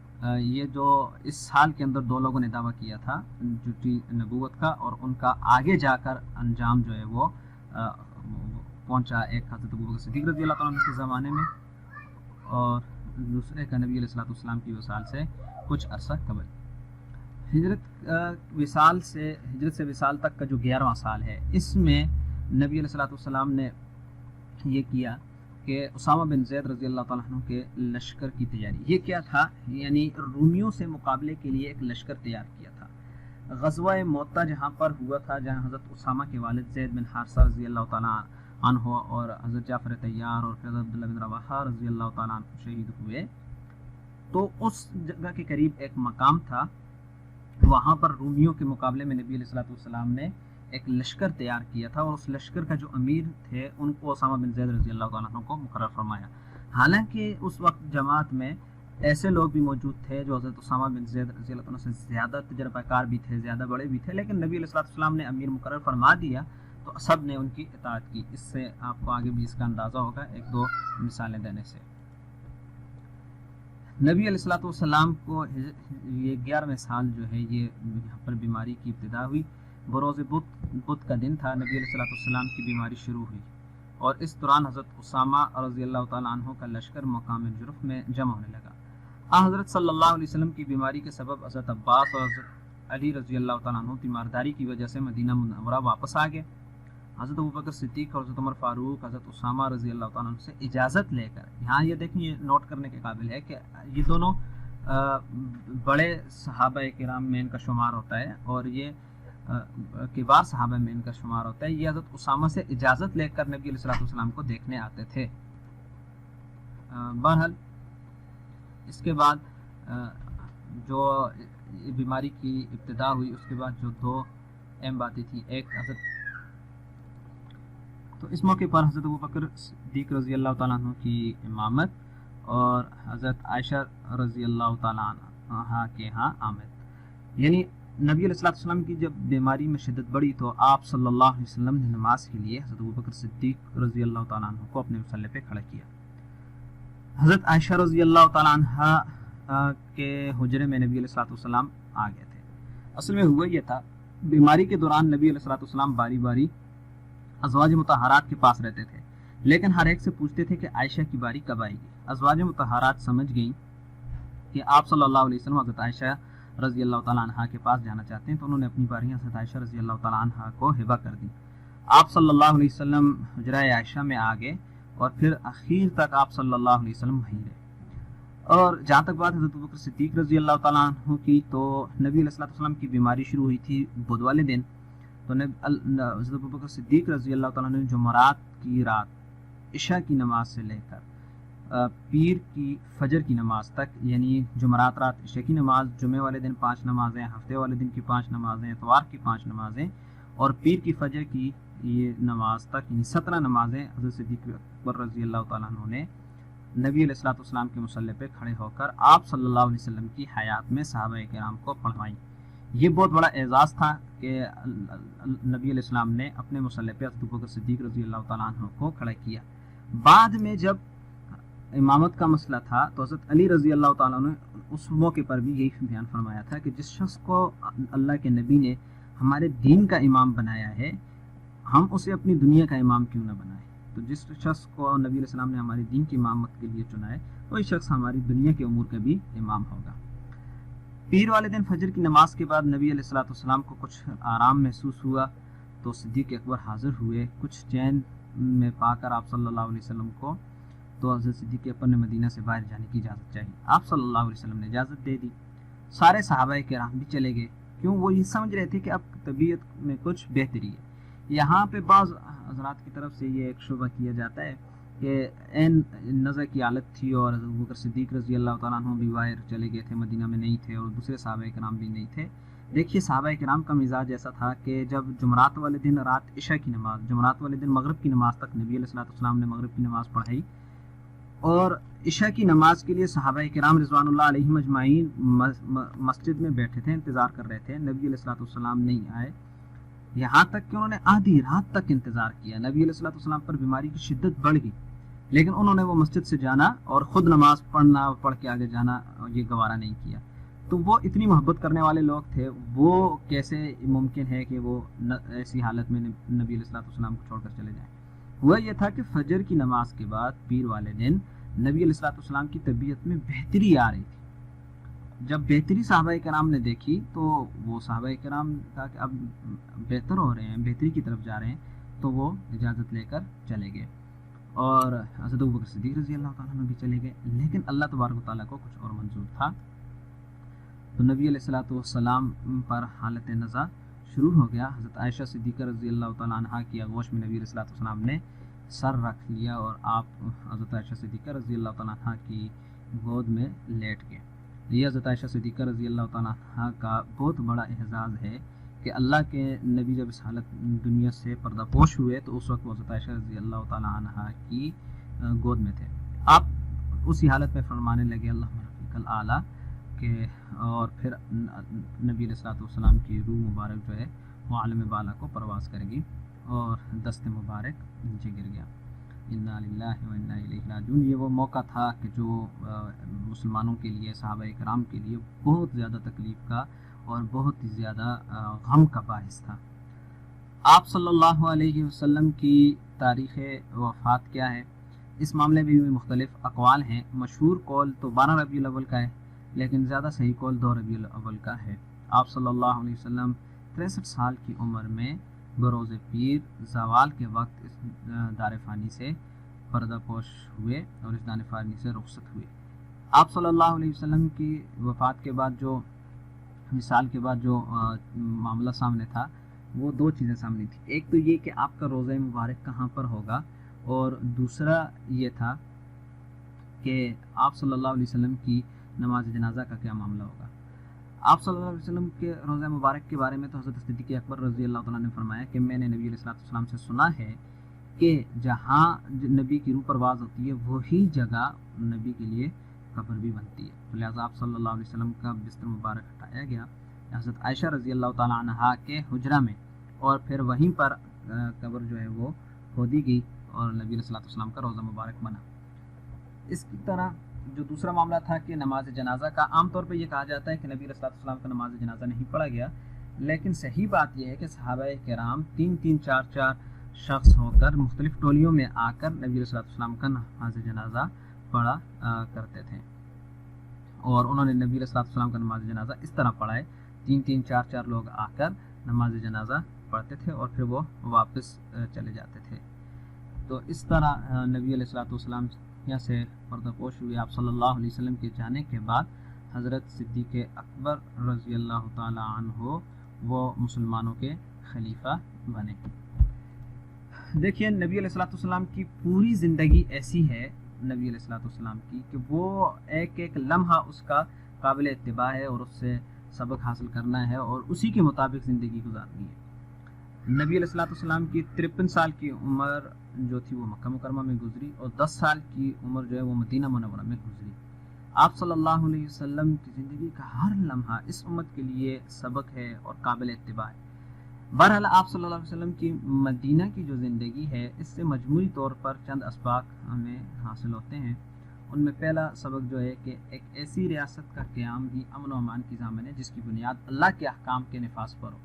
یہ جو اس سال کے اندر دو لوگوں نے دعویٰ کیا تھا جھوٹی نبوت کا، اور ان کا آگے جا کر انجام جو ہے وہ پہنچا، ایک حضرت ابوبکر صدیق رضی اللہ تعالیٰ عنہ کے زمانے میں، اور دوسرے کا نبی علیہ الصلوۃ والسلام کی وصال سے کچھ عرصہ قبل۔ ہجرت سے وصال تک کا جو 11واں سال ہے، اس میں نبی علیہ الصلوۃ والسلام نے یہ کیا کہ اسامہ بن زید رضی اللہ تعالیٰ عنہ کے لشکر کی تیاری، یہ کیا تھا، یعنی رومیوں سے مقابلے کے لیے ایک لشکر تیار کیا تھا۔ غزوہ موطا جہاں پر ہوا تھا، جہاں حضرت اسامہ کے والد زید بن حارثہ رضی اللہ تعالیٰ عنہ اور حضرت جعفر طیار اور حضرت عبداللہ بن رواحہ رضی اللہ تعالیٰ عنہ شہید ہوئے، تو اس جگہ کے قریب ایک مقام تھا، وہاں پر رومیوں کے مقابلے میں نبی علیہ الصلوۃ والسلام نے ایک لشکر تیار کیا تھا، اور اس لشکر کا جو امیر تھے ان کو اسامہ بن زید رضی اللہ تعالیٰ عنہ کو مقرر فرمایا۔ حالانکہ اس وقت جماعت میں ایسے لوگ بھی موجود تھے جو حضرت اسامہ بن زید رضی اللہ عنہ سے زیادہ تجربہ کار بھی تھے، زیادہ بڑے بھی تھے، لیکن نبی علیہ الصلوۃ والسلام نے امیر مقرر فرما دیا تو سب نے ان کی اطاعت کی۔ اس سے آپ کو آگے بھی اس کا اندازہ ہوگا ایک دو مثالیں دینے سے۔ نبی علیہ الصلوۃ والسلام کو یہ 11ویں سال جو ہے، یہ یہاں پر بیماری کی ابتدا ہوئی۔ بروز بدھ کا دن تھا، نبی علیہ الصلوۃ والسلام کی بیماری شروع ہوئی، اور اس دوران حضرت اسامہ رضی اللہ تعالیٰ عنہ کا لشکر مقام جرف میں جمع ہونے لگا۔ حضرت صلی اللہ علیہ وسلم کی بیماری کے سبب حضرت عباس اور حضرت علی رضی اللہ تعالیٰ عنہ تیمارداری کی وجہ سے مدینہ منورہ واپس آ گئے۔ حضرت ابوبکر صدیق اور حضرت عمر فاروق حضرت اسامہ رضی اللہ تعالیٰ عنہ سے اجازت لے کر، یہاں یہ دیکھیں، یہ نوٹ کرنے کے قابل ہے کہ یہ دونوں بڑے صحابہ کرام میں ان کا شمار ہوتا ہے، اور یہ کبار صحابہ میں ان کا شمار ہوتا ہے۔ یہ حضرت اسامہ سے اجازت لے کر نبی علیہ الصلوۃ والسلام کو دیکھنے آتے تھے۔ بہرحال اس کے بعد جو بیماری کی ابتدا ہوئی اس کے بعد جو دو اہم باتیں تھیں، ایک حضرت، تو اس موقع پر حضرت ابوبکر صدیق رضی اللہ تعالیٰ عنہ کی امامت اور حضرت عائشہ رضی اللہ تعالیٰ عنہ کے ہاں آمد، یعنی نبی علیہ السلام کی جب بیماری میں شدت بڑھی تو آپ صلی اللہ علیہ وسلم نے نماز کے لیے حضرت ابوبکر صدیق رضی اللہ تعالیٰ عنہ کو اپنے مصلی پہ کھڑا کیا۔ حضرت عائشہ رضی اللہ تعالیٰ عنہ کے حجرے میں نبی علیہ السلام آ گئے تھے۔ اصل میں ہوا یہ تھا، بیماری کے دوران نبی علیہ السلام باری باری ازواج مطہرات کے پاس رہتے تھے، لیکن ہر ایک سے پوچھتے تھے کہ عائشہ کی باری کب آئے گی۔ ازواج مطہرات سمجھ گئیں کہ آپ صلی اللہ علیہ وسلم حضرت عائشہ رضی اللہ تعالیٰ عنہ کے پاس جانا چاہتے ہیں، تو انہوں نے اپنی باریاں حضرت عائشہ رضی اللہ تعالیٰ عنہ کو ہبہ کر دی۔ آپ صلی اللہ علیہ وسلم حجرہ عائشہ میں آ گئے اور پھر اخیر تک آپ صلی اللہ علیہ وسلم وہیں رہے۔ اور جہاں تک بات حضرت ابوبکر صدیق رضی اللہ تعالیٰ عنہ کی، تو نبی علیہ السلام کی بیماری شروع ہوئی تھی بدھ والے دن، تو حضرت ابوبکر صدیق رضی اللہ تعالیٰ عنہ نے جمعرات کی رات عشاء کی نماز سے لے کر پیر کی فجر کی نماز تک، یعنی جمعرات رات عشاء کی نماز، جمعے والے دن 5 نمازیں، ہفتے والے دن کی 5 نمازیں، اتوار کی 5 نمازیں اور پیر کی فجر کی یہ نماز تک، یعنی 17 نمازیں حضرت صدیق اکبر رضی اللہ تعالیٰ عنہ نے نبی علیہ السلام کے مصلی پہ کھڑے ہو کر آپ صلی اللہ علیہ وسلم کی حیات میں صحابہ کرام کو پڑھوائیں۔ یہ بہت بڑا اعزاز تھا کہ نبی علیہ السلام نے اپنے مصلی پہ حضرت ابوبکر صدیق رضی اللہ تعالیٰ عنہ کو کھڑا کیا۔ بعد میں جب امامت کا مسئلہ تھا تو حضرت علی رضی اللہ تعالیٰ عنہ نے اس موقع پر بھی یہی بیان فرمایا تھا کہ جس شخص کو اللہ کے نبی نے ہمارے دین کا امام بنایا ہے، ہم اسے اپنی دنیا کا امام کیوں نہ بنائیں۔ تو جس شخص کو نبی علیہ السلام نے ہمارے دین کی امامت کے لیے چنا ہے، وہی شخص ہماری دنیا کے امور کا بھی امام ہوگا۔ پیر والے دن فجر کی نماز کے بعد نبی علیہ السلام کو کچھ آرام محسوس ہوا تو صدیق اکبر حاضر ہوئے، کچھ چین میں پا کر آپ صلی اللہ علیہ وسلم کو، تو حضرت صدیق اکبر نے مدینہ سے باہر جانے کی اجازت چاہی۔ آپ صلی اللہ علیہ وسلم نے اجازت دے دی۔ سارے صحابہ کرام بھی چلے گئے، کیوں؟ وہ یہ سمجھ رہے تھے کہ اب طبیعت میں کچھ بہتری ہے۔ یہاں پہ بعض حضرات کی طرف سے یہ ایک شبہ کیا جاتا ہے کہ این نظر کی حالت تھی اور حضرت ابوبکر صدیق رضی اللہ تعالیٰ عنہ بھی باہر چلے گئے تھے، مدینہ میں نہیں تھے اور دوسرے صحابہ کرام بھی نہیں تھے۔ دیکھیے صحابہ کرام کا مزاج ایسا تھا کہ جب جمعرات والے دن رات عشاء کی نماز، جمعرات والے دن مغرب کی نماز تک نبی علیہ السلام نے مغرب کی نماز پڑھائی اور عشاء کی نماز کے لیے صحابہ کرام رضوان اللہ علیہم اجمعین مسجد میں بیٹھے تھے، انتظار کر رہے تھے۔ نبی علیہ السلام نہیں آئے، یہاں تک کہ انہوں نے آدھی رات تک انتظار کیا۔ نبی علیہ السلام پر بیماری کی شدت بڑھ گئی، لیکن انہوں نے وہ مسجد سے جانا اور خود نماز پڑھ کے آگے جانا یہ گوارا نہیں کیا۔ تو وہ اتنی محبت کرنے والے لوگ تھے، وہ کیسے ممکن ہے کہ وہ ایسی حالت میں نبی علیہ السلام کو چھوڑ کر چلے جائیں؟ وہ یہ تھا کہ فجر کی نماز کے بعد پیر والے دن نبی علیہ السلام کی طبیعت میں بہتری آ رہی تھی۔ جب بہتری صحابہ کرام نے دیکھی تو وہ صحابہ کرام کہا کہ اب بہتر ہو رہے ہیں، بہتری کی طرف جا رہے ہیں، تو وہ اجازت لے کر چلے گئے اور حضرت ابوبکر صدیق رضی اللہ تعالیٰ عنہ بھی چلے گئے۔ لیکن اللہ تبارک و تعالیٰ کو کچھ اور منظور تھا، تو نبی علیہ السلام پر حالت نزا شروع ہو گیا۔ حضرت عائشہ صدیقہ رضی اللہ تعالیٰ عنہ کی آغوش میں نبی علیہ السلام نے سر رکھ لیا اور آپ حضرت عائشہ صدیقہ رضی اللہ تعالیٰ عنہ کی گود میں لیٹ گئے۔ یہ حضرت عائشہ صدیقہ رضی اللہ تعالیٰ عنہ کا بہت بڑا اعزاز ہے کہ اللہ کے نبی جب اس حالت دنیا سے پردہ پوش ہوئے تو اس وقت وہ حضرت عائشہ رضی اللہ تعالیٰ عنہ کی گود میں تھے۔ آپ اسی حالت میں فرمانے لگے اللہم رفیق الاعلیٰ کہ، اور پھر نبی علیہ السلام کی روح مبارک جو ہے وہ عالم بالا کو پرواز کرے گی اور دست مبارک نیچے گر گیا۔ انا للہ و انا الیہ راجعون۔ یہ وہ موقع تھا کہ جو مسلمانوں کے لیے، صحابہ کرام کے لیے بہت زیادہ تکلیف کا اور بہت ہی زیادہ غم کا باعث تھا۔ آپ صلی اللہ علیہ وسلم کی تاریخ وفات کیا ہے؟ اس معاملے میں بھی مختلف اقوال ہیں۔ مشہور قول تو 12 ربیع الاول کا ہے، لیکن زیادہ صحیح قول 2 ربیع الاول کا ہے۔ آپ صلی اللہ علیہ وسلم 63 سال کی عمر میں بروز پیر زوال کے وقت اس دار فانی سے پردہ پوش ہوئے اور اس دار فانی سے رخصت ہوئے۔ آپ صلی اللہ علیہ وسلم کی وفات کے بعد جو مثال کے بعد جو معاملہ سامنے تھا وہ 2 چیزیں سامنے تھیں۔ ایک تو یہ کہ آپ کا روزہ مبارک کہاں پر ہوگا، اور دوسرا یہ تھا کہ آپ صلی اللہ علیہ وسلم کی نماز جنازہ کا کیا معاملہ ہوگا۔ آپ صلی اللہ علیہ وسلم کے روضہ مبارک کے بارے میں تو حضرت صدیق اکبر رضی اللہ تعالیٰ نے فرمایا کہ میں نے نبی علیہ السلام سے سنا ہے کہ جہاں نبی کی روح پرواز ہوتی ہے وہی جگہ نبی کے لیے قبر بھی بنتی ہے، لہٰذا آپ صلی اللہ علیہ وسلم کا بستر مبارک ہٹایا گیا حضرت عائشہ رضی اللہ تعالیٰ عنہا کے حجرہ میں، اور پھر وہیں پر قبر جو ہے وہ کھودی گئی اور نبی علیہ السلام کا روضہ مبارک بنا۔ اس کی طرح جو دوسرا معاملہ تھا کہ نماز جنازہ کا، عام طور پہ یہ کہا جاتا ہے کہ نبی علیہ السلام کا نماز جنازہ نہیں پڑھا گیا، لیکن صحیح بات یہ ہے کہ صحابہ کرام 3-3 4-4 شخص ہو کر مختلف ٹولیوں میں آ کر نبی علیہ السلام کا نماز جنازہ پڑھا کرتے تھے، اور انہوں نے نبی علیہ السلام کا نماز جنازہ اس طرح پڑھا ہے 3-3 4-4 لوگ آ کر نماز جنازہ پڑھتے تھے اور پھر وہ واپس چلے جاتے تھے۔ تو اس طرح نبی علیہ السلام یہاں سے پردہ پوش ہوئے۔ آپ صلی اللہ علیہ وسلم کے جانے کے بعد حضرت صدیق اکبر رضی اللہ تعالی عنہ وہ مسلمانوں کے خلیفہ بنے۔ دیکھیے نبی علیہ السلام کی پوری زندگی ایسی ہے نبی علیہ السلام کی کہ وہ ایک ایک لمحہ اس کا قابل اتباع ہے اور اس سے سبق حاصل کرنا ہے اور اسی کے مطابق زندگی گزارنی ہے۔ نبی علیہ السلام کی 53 سال کی عمر جو تھی وہ مکہ مکرمہ میں گزری، اور 10 سال کی عمر جو ہے وہ مدینہ منورہ میں گزری۔ آپ صلی اللہ علیہ وسلم کی زندگی کا ہر لمحہ اس امت کے لیے سبق ہے اور قابل اتباع ہے۔ بہرحال آپ صلی اللہ علیہ وسلم کی مدینہ کی جو زندگی ہے اس سے مجموعی طور پر چند اسباق ہمیں حاصل ہوتے ہیں۔ ان میں پہلا سبق جو ہے کہ ایک ایسی ریاست کا قیام ہی امن و امان کی ضامن ہے جس کی بنیاد اللہ کے احکام کے نفاذ پر ہو،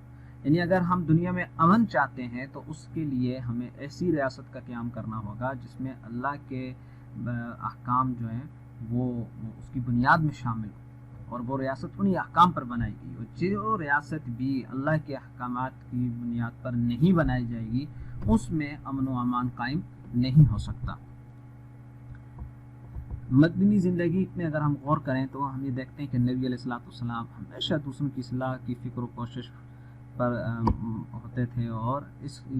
یعنی اگر ہم دنیا میں امن چاہتے ہیں تو اس کے لیے ہمیں ایسی ریاست کا قیام کرنا ہوگا جس میں اللہ کے احکام جو ہیں وہ اس کی بنیاد میں شامل ہو، اور وہ ریاست انہی احکام پر بنائی گئی، اور جو ریاست بھی اللہ کے احکامات کی بنیاد پر نہیں بنائی جائے گی اس میں امن و امان قائم نہیں ہو سکتا۔ مدنی زندگی میں اگر ہم غور کریں تو ہم یہ دیکھتے ہیں کہ نبی علیہ السلام ہمیشہ دوسروں کی اصلاح کی فکر و کوشش پر ہوتے تھے، اور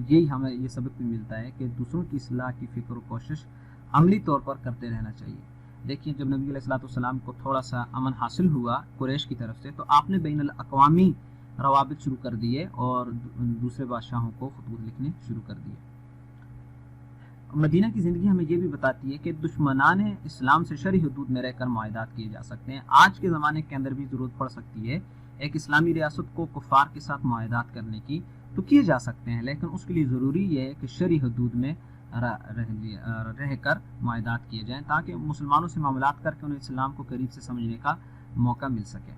یہی ہمیں یہ سبق بھی ملتا ہے کہ دوسروں کی اصلاح کی فکر و کوشش عملی طور پر کرتے رہنا چاہیے۔ دیکھیے جب نبی علیہ السلام کو تھوڑا سا امن حاصل ہوا قریش کی طرف سے تو آپ نے بین الاقوامی روابط شروع کر دیے اور دوسرے بادشاہوں کو خطوط لکھنے شروع کر دیے۔ مدینہ کی زندگی ہمیں یہ بھی بتاتی ہے کہ دشمنان اسلام سے شرعی حدود میں رہ کر معاہدات کیے جا سکتے ہیں۔ آج کے زمانے کے اندر بھی ضرورت پڑ سکتی ہے ایک اسلامی ریاست کو کفار کے ساتھ معاہدات کرنے کی، تو کیے جا سکتے ہیں، لیکن اس کے لیے ضروری یہ ہے کہ شرعی حدود میں رہ کر معاہدات کیے جائیں تاکہ مسلمانوں سے معاملات کر کے انہیں اسلام کو قریب سے سمجھنے کا موقع مل سکے۔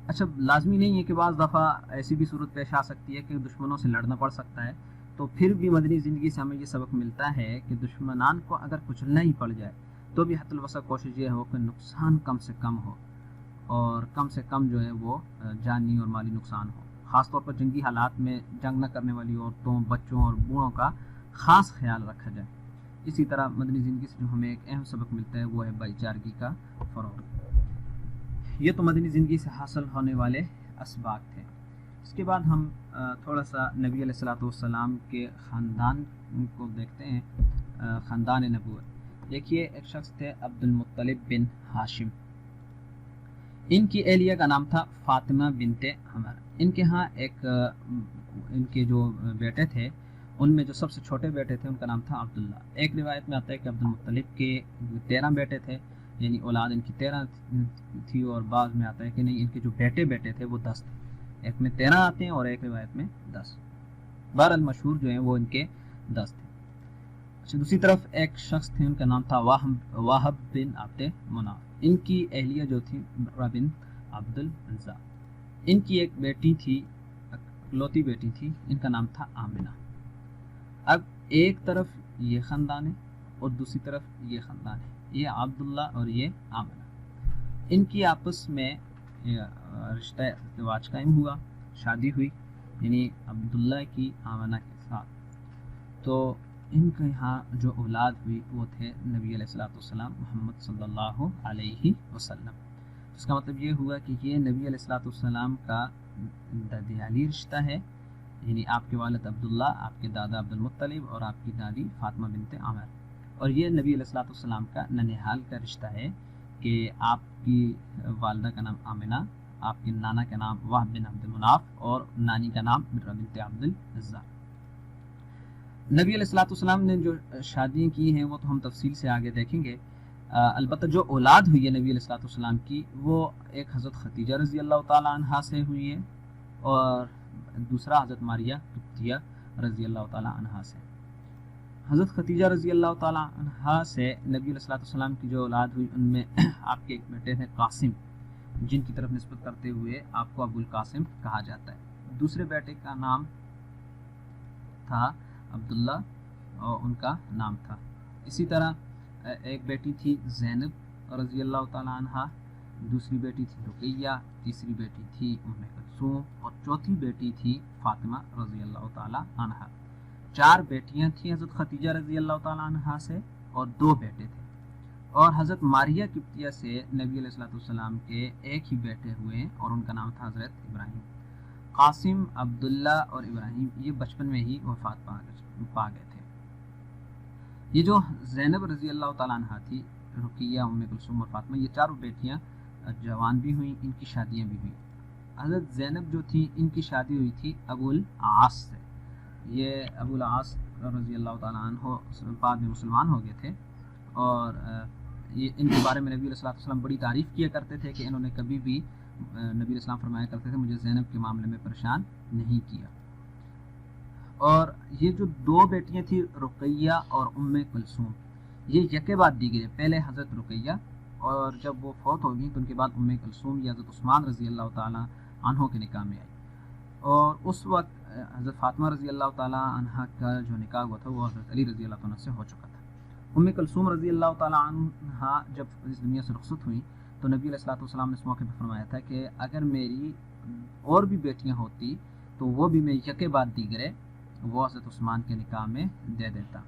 اچھا لازمی نہیں ہے کہ بعض دفعہ ایسی بھی صورت پیش آ سکتی ہے کہ دشمنوں سے لڑنا پڑ سکتا ہے، تو پھر بھی مدنی زندگی سے ہمیں یہ سبق ملتا ہے کہ دشمنان کو اگر کچلنا ہی پڑ جائے تو بھی حتی الوسع کوشش یہ ہو کہ نقصان کم سے کم ہو، اور کم سے کم جو ہے وہ جانی اور مالی نقصان ہو۔ خاص طور پر جنگی حالات میں جنگ نہ کرنے والی عورتوں، بچوں اور بوڑھوں کا خاص خیال رکھا جائے۔ اسی طرح مدنی زندگی سے جو ہمیں ایک اہم سبق ملتا ہے وہ ہے بھائی چارگی کا فروغ۔ یہ تو مدنی زندگی سے حاصل ہونے والے اسباق تھے۔ اس کے بعد ہم تھوڑا سا نبی علیہ السلام کے خاندان کو دیکھتے ہیں، خاندان نبوت۔ دیکھیے ایک شخص تھے عبد المطلب بن ہاشم، ان کی اہلیہ کا نام تھا فاطمہ بنت عمر۔ ان کے ہاں ان کے جو بیٹے تھے ان میں جو سب سے چھوٹے بیٹے تھے ان کا نام تھا عبداللہ۔ ایک روایت میں آتا ہے کہ عبد المطلب کے 13 بیٹے تھے، یعنی اولاد ان کی 13 تھی، اور بعض میں آتا ہے کہ نہیں ان کے جو بیٹے تھے وہ 10 تھے، ایک میں 13 آتے ہیں اور ایک روایت میں 10۔ بہرحال مشہور جو ہیں وہ ان کے 10 تھے۔ اچھا دوسری طرف ایک شخص تھے ان کا نام تھا واہب بن عبد مناف۔ ان کی اہلیہ جو تھی بن عبد العزا۔ ان کی ایک بیٹی تھی، اکلوتی بیٹی تھی، ان کا نام تھا آمنہ۔ اب ایک طرف یہ خاندان ہے اور دوسری طرف یہ خاندان ہے، یہ عبداللہ اور یہ آمنہ۔ ان کی آپس میں رشتہ ازدواج قائم ہوا، شادی ہوئی، یعنی عبداللہ کی آمنہ کے ساتھ۔ تو ان کے یہاں جو اولاد ہوئی وہ تھے نبی علیہ السلام محمد صلی اللہ علیہ وسلم۔ اس کا مطلب یہ ہوا کہ یہ نبی علیہ السلام کا دادیالی رشتہ ہے، یعنی آپ کے والد عبداللہ، آپ کے دادا عبد المطلب اور آپ کی دادی فاطمہ بنت عمر۔ اور یہ نبی علیہ الصلوۃ والسلام کا ننہال کا رشتہ ہے کہ آپ کی والدہ کا نام آمنہ، آپ کے نانا کا نام وہب بن عبد مناف اور نانی کا نام مرہ بنت عبد العزیٰ۔ نبی علیہ الصلوۃ والسلام نے جو شادیاں کی ہیں وہ تو ہم تفصیل سے آگے دیکھیں گے، البتہ جو اولاد ہوئی ہے نبی علیہ الصلوۃ والسلام کی وہ ایک حضرت خدیجہ رضی اللہ تعالی عنہا سے ہوئی ہے اور دوسرا حضرت ماریہ قبطیہ رضی اللہ تعالی عنہا سے۔ حضرت خدیجہ رضی اللہ تعالی عنہا سے نبی علیہ الصلوۃ والسلام کی جو اولاد ہوئی ان میں آپ کے ایک بیٹے تھے قاسم، جن کی طرف نسبت کرتے ہوئے آپ کو ابو القاسم کہا جاتا ہے۔ دوسرے بیٹے کا نام تھا عبداللہ اور ان کا نام تھا۔ اسی طرح ایک بیٹی تھی زینب رضی اللہ تعالی عنہا، دوسری بیٹی تھی رقیہ، تیسری بیٹی تھی ام کلثوم اور چوتھی بیٹی تھی فاطمہ رضی اللہ تعالی عنہا۔ 4 بیٹیاں تھیں حضرت خدیجہ رضی اللہ تعالی عنہا سے اور 2 بیٹے تھے، اور حضرت ماریہ قبطیہ سے نبی علیہ الصلوۃ والسلام کے ایک ہی بیٹے ہوئے اور ان کا نام تھا حضرت ابراہیم۔ قاسم، عبداللہ اور ابراہیم یہ بچپن میں ہی وفات پا گئے تھے۔ یہ جو زینب رضی اللہ تعالیٰ عنہ تھی، رقیہ، ام کلثوم اور فاطمہ، یہ 4 بیٹیاں جوان بھی ہوئیں، ان کی شادیاں بھی ہوئیں۔ حضرت زینب جو تھی ان کی شادی ہوئی تھی ابو العاص سے۔ یہ ابو العاص رضی اللہ تعالیٰ عنہ بعد میں مسلمان ہو گئے تھے، اور یہ ان کے بارے میں نبی علیہ الصلوۃ والسلام بڑی تعریف کیا کرتے تھے کہ انہوں نے کبھی بھی، نبی علیہ السلام فرمایا کرتے تھے، مجھے زینب کے معاملے میں پریشان نہیں کیا۔ اور یہ جو 2 بیٹیاں تھیں رقیہ اور ام کلثوم، یہ یکے بعد دی گئی، پہلے حضرت رقیہ اور جب وہ فوت ہو گئی تو ان کے بعد ام کلثوم یہ حضرت عثمان رضی اللہ تعالیٰ عنہ کے نکاح میں آئی، اور اس وقت حضرت فاطمہ رضی اللہ تعالیٰ عنہ کا جو نکاح ہوا تھا وہ حضرت علی رضی اللہ عنہ سے ہو چکا تھا۔ ام کلثوم رضی اللہ تعالیٰ عنہ جب اس دنیا سے رخصت ہوئی تو نبی علیہ الصلوۃ والسلام نے اس موقع پہ فرمایا تھا کہ اگر میری اور بھی بیٹیاں ہوتی تو وہ بھی میں یکے بعد دیگرے وہ حضرت عثمان کے نکاح میں دے دیتا۔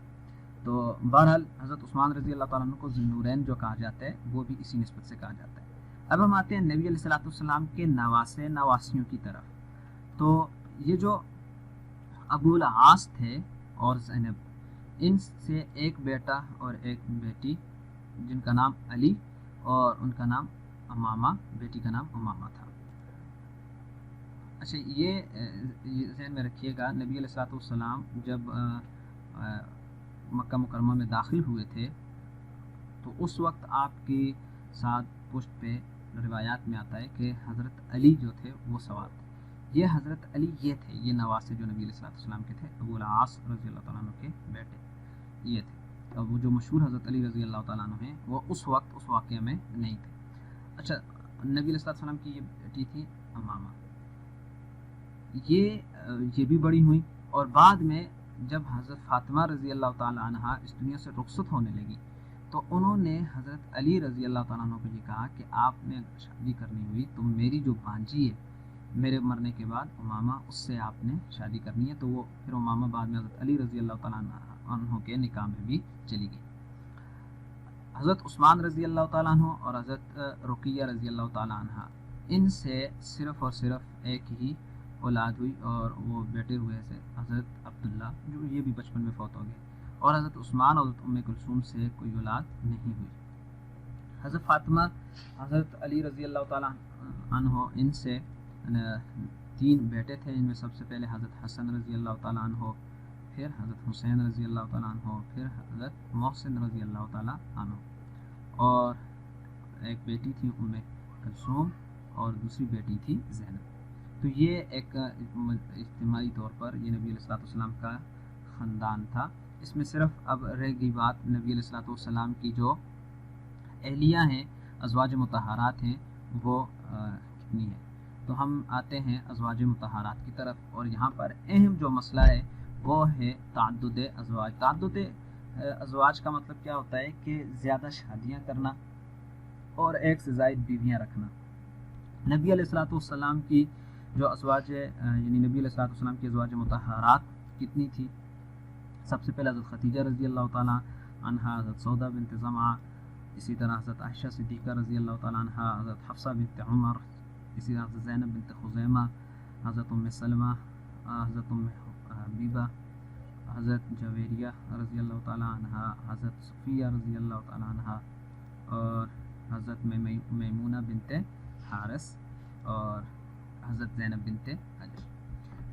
تو بہرحال حضرت عثمان رضی اللہ تعالیٰ عنہ کو ذی النورین جو کہا جاتا ہے وہ بھی اسی نسبت سے کہا جاتا ہے۔ اب ہم آتے ہیں نبی علیہ الصلوۃ والسلام کے نواسے نواسیوں کی طرف۔ تو یہ جو ابو العاص تھے اور زینب، ان سے ایک بیٹا اور ایک بیٹی جن کا نام علی اور ان کا نام امامہ، بیٹی کا نام امامہ تھا۔ اچھا، یہ ذہن میں رکھیے گا، نبی علیہ الصلوۃ والسلام جب مکہ مکرمہ میں داخل ہوئے تھے تو اس وقت آپ کی ساتھ پشت پہ روایات میں آتا ہے کہ حضرت علی جو تھے وہ سوار تھے۔ یہ حضرت علی یہ تھے، یہ نواسے جو نبی علیہ الصلوۃ والسلام کے تھے، ابو العاص رضی اللہ تعالیٰ عنہ کے بیٹے یہ تھے، اور وہ جو مشہور حضرت علی رضی اللہ تعالیٰ عنہ ہیں وہ اس وقت اس واقعے میں نہیں تھے۔ اچھا، نبی علیہ الصلوۃ والسلام کی یہ بیٹی تھی امامہ، یہ بھی بڑی ہوئی، اور بعد میں جب حضرت فاطمہ رضی اللہ تعالیٰ عنہ اس دنیا سے رخصت ہونے لگی تو انہوں نے حضرت علی رضی اللہ تعالیٰ عنہ کو یہ کہا کہ آپ نے شادی کرنی ہوئی تو میری جو بھانجی ہے میرے مرنے کے بعد امامہ، اس سے آپ نے شادی کرنی ہے۔ تو وہ پھر امامہ بعد میں حضرت علی رضی اللہ تعالیٰ عنہ کے نکاح میں بھی چلی گئی۔ حضرت عثمان رضی اللہ تعالیٰ عنہ اور حضرت رقیہ رضی اللہ تعالیٰ عنہ، ان سے صرف اور صرف ایک ہی اولاد ہوئی، اور وہ بیٹے ہوئے سے حضرت عبداللہ جو یہ بھی بچپن میں فوت ہو گئے، اور حضرت عثمان اور حضرت ام کلثوم سے کوئی اولاد نہیں ہوئی۔ حضرت فاطمہ، حضرت علی رضی اللہ تعالیٰ عنہ، ان سے 3 بیٹے تھے، ان میں سب سے پہلے حضرت حسن رضی اللہ تعالیٰ عنہ، پھر حضرت حسین رضی اللہ تعالیٰ عنہ، پھر حضرت محسن رضی اللہ تعالیٰ عنہ، اور ایک بیٹی تھی ام کلثوم اور دوسری بیٹی تھی زینب۔ تو یہ ایک اجتماعی طور پر یہ نبی علیہ الصلوۃ والسلام کا خاندان تھا۔ اس میں صرف اب رہ گئی بات نبی علیہ الصلوۃ والسلام کی جو اہلیہ ہیں، ازواج مطہرات ہیں، وہ کتنی ہیں۔ تو ہم آتے ہیں ازواج مطہرات کی طرف، اور یہاں پر اہم جو مسئلہ ہے وہ ہے تعدد ازواج۔ تعدد ازواج کا مطلب کیا ہوتا ہے کہ زیادہ شادیاں کرنا اور ایک سے زائد بیویاں رکھنا۔ نبی علیہ الصلوۃ والسلام کی جو ازواج یعنی نبی علیہ الصلوۃ والسلام کی ازواج مطہرات کتنی تھی؟ سب سے پہلے حضرت خدیجہ رضی اللہ تعالیٰ عنہا، حضرت سودا بنت زمعہ، اسی طرح حضرت عائشہ صدیقہ رضی اللہ تعالیٰ عنہا، حضرت حفصہ بنت عمر، اسی طرح حضرت زینب بنت خزیمہ، حضرت ام سلمہ، حضرت ام حبیبہ، حضرت جویریہ رضی اللہ تعالیٰ عنہ، حضرت صفیہ رضی اللہ تعالیٰ عنہ، اور حضرت میمونہ بنت حارث اور حضرت زینب بنت حجر۔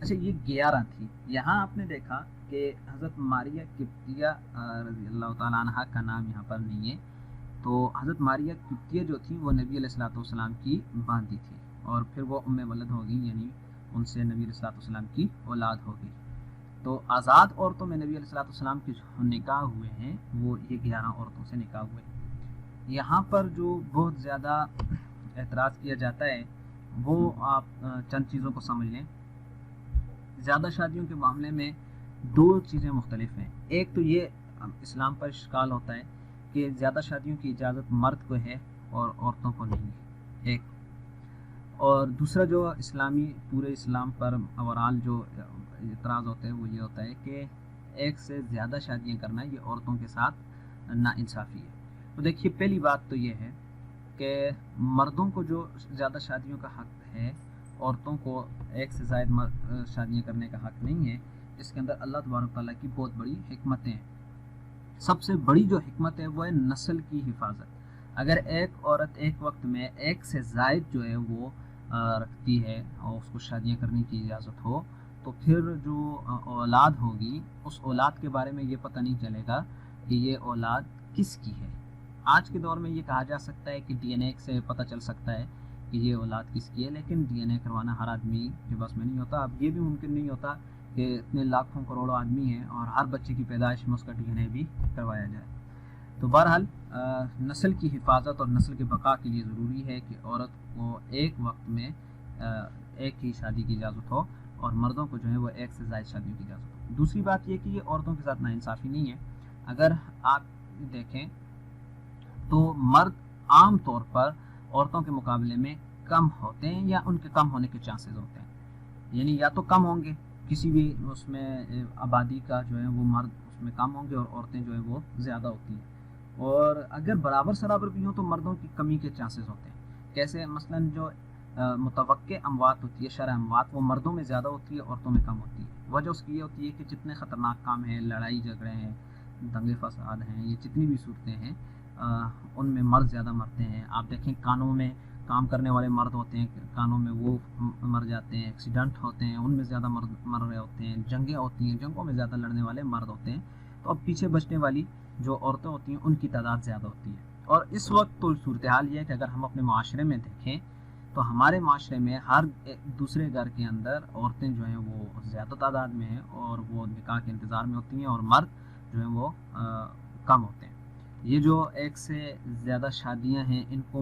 اچھا یہ 11 تھی۔ یہاں آپ نے دیکھا کہ حضرت ماریہ قبطیہ رضی اللہ تعالیٰ عنہ کا نام یہاں پر نہیں ہے، تو حضرت ماریہ قبطیہ جو تھی وہ نبی علیہ الصلوۃ والسلام کی باندھی تھی، اور پھر وہ ولد ہوگی، یعنی ان سے نبی علیہ الصلوۃ والسلام کی اولاد ہوگی۔ تو آزاد عورتوں میں نبی علیہ الصلوۃ والسلام کے جو نکاح ہوئے ہیں وہ یہ 11 عورتوں سے نکاح ہوئے۔ یہاں پر جو بہت زیادہ اعتراض کیا جاتا ہے وہ آپ چند چیزوں کو سمجھ لیں۔ زیادہ شادیوں کے معاملے میں 2 چیزیں مختلف ہیں۔ ایک تو یہ اسلام پر اشکال ہوتا ہے کہ زیادہ شادیوں کی اجازت مرد کو ہے اور عورتوں کو نہیں ہے، ایک۔ اور دوسرا جو پورے اسلام پر اوورال جو اعتراض ہوتا ہے وہ یہ ہوتا ہے کہ ایک سے زیادہ شادیاں کرنا یہ عورتوں کے ساتھ ناانصافی ہے۔ تو دیکھیے پہلی بات تو یہ ہے کہ مردوں کو جو زیادہ شادیوں کا حق ہے، عورتوں کو ایک سے زائد شادیاں کرنے کا حق نہیں ہے۔ اس کے اندر اللہ تبارک تعالیٰ کی بہت بڑی حکمتیں ہیں۔ سب سے بڑی جو حکمت ہے وہ ہے نسل کی حفاظت۔ اگر ایک عورت ایک وقت میں ایک سے زائد جو ہے وہ رکھتی ہے اور اس کو شادیاں کرنے کی اجازت ہو، تو پھر جو اولاد ہوگی اس اولاد کے بارے میں یہ پتہ نہیں چلے گا کہ یہ اولاد کس کی ہے۔ آج کے دور میں یہ کہا جا سکتا ہے کہ ڈی این اے سے پتہ چل سکتا ہے کہ یہ اولاد کس کی ہے، لیکن ڈی این اے کروانا ہر آدمی کے بس میں نہیں ہوتا۔ اب یہ بھی ممکن نہیں ہوتا کہ اتنے لاکھوں کروڑوں آدمی ہیں اور ہر بچے کی پیدائش میں اس کا ڈی این اے بھی کروایا جائے۔ تو بہرحال نسل کی حفاظت اور نسل کے بقا کے لیے ضروری ہے کہ عورت کو ایک وقت میں ایک ہی شادی کی اجازت ہو اور مردوں کو جو ہے وہ ایک سے زائد شادیوں کی اجازت ہو۔ دوسری بات یہ کہ یہ عورتوں کے ساتھ ناانصافی نہیں ہے۔ اگر آپ دیکھیں تو مرد عام طور پر عورتوں کے مقابلے میں کم ہوتے ہیں یا ان کے کم ہونے کے چانسز ہوتے ہیں، یعنی یا تو کم ہوں گے، کسی بھی اس میں آبادی کا جو ہے وہ مرد اس میں کم ہوں گے اور عورتیں جو ہے وہ زیادہ ہوتی ہیں، اور اگر برابر سرابر بھی ہوں تو مردوں کی کمی کے چانسز ہوتے ہیں۔ کیسے؟ مثلا جو متوقع اموات ہوتی ہے، شرح اموات، وہ مردوں میں زیادہ ہوتی ہے، عورتوں میں کم ہوتی ہے۔ وجہ اس کی یہ ہوتی ہے کہ جتنے خطرناک کام ہیں، لڑائی جھگڑے ہیں، دنگے فساد ہیں، یہ جتنی بھی صورتیں ہیں ان میں مرد زیادہ مرتے ہیں۔ آپ دیکھیں کانوں میں کام کرنے والے مرد ہوتے ہیں، کانوں میں وہ مر جاتے ہیں، ایکسیڈنٹ ہوتے ہیں ان میں زیادہ مرد مر رہے ہوتے ہیں، جنگیں ہوتی ہیں، جنگوں میں زیادہ لڑنے والے مرد ہوتے ہیں۔ تو اب پیچھے بچنے والی جو عورتیں ہوتی ہیں ان کی تعداد زیادہ ہوتی ہے۔ اور اس وقت تو صورتحال یہ ہے کہ اگر ہم اپنے معاشرے میں دیکھیں تو ہمارے معاشرے میں ہر دوسرے گھر کے اندر عورتیں جو ہیں وہ زیادہ تعداد میں ہیں اور وہ نکاح کے انتظار میں ہوتی ہیں، اور مرد جو ہیں وہ کم ہوتے ہیں۔ یہ جو ایک سے زیادہ شادیاں ہیں ان کو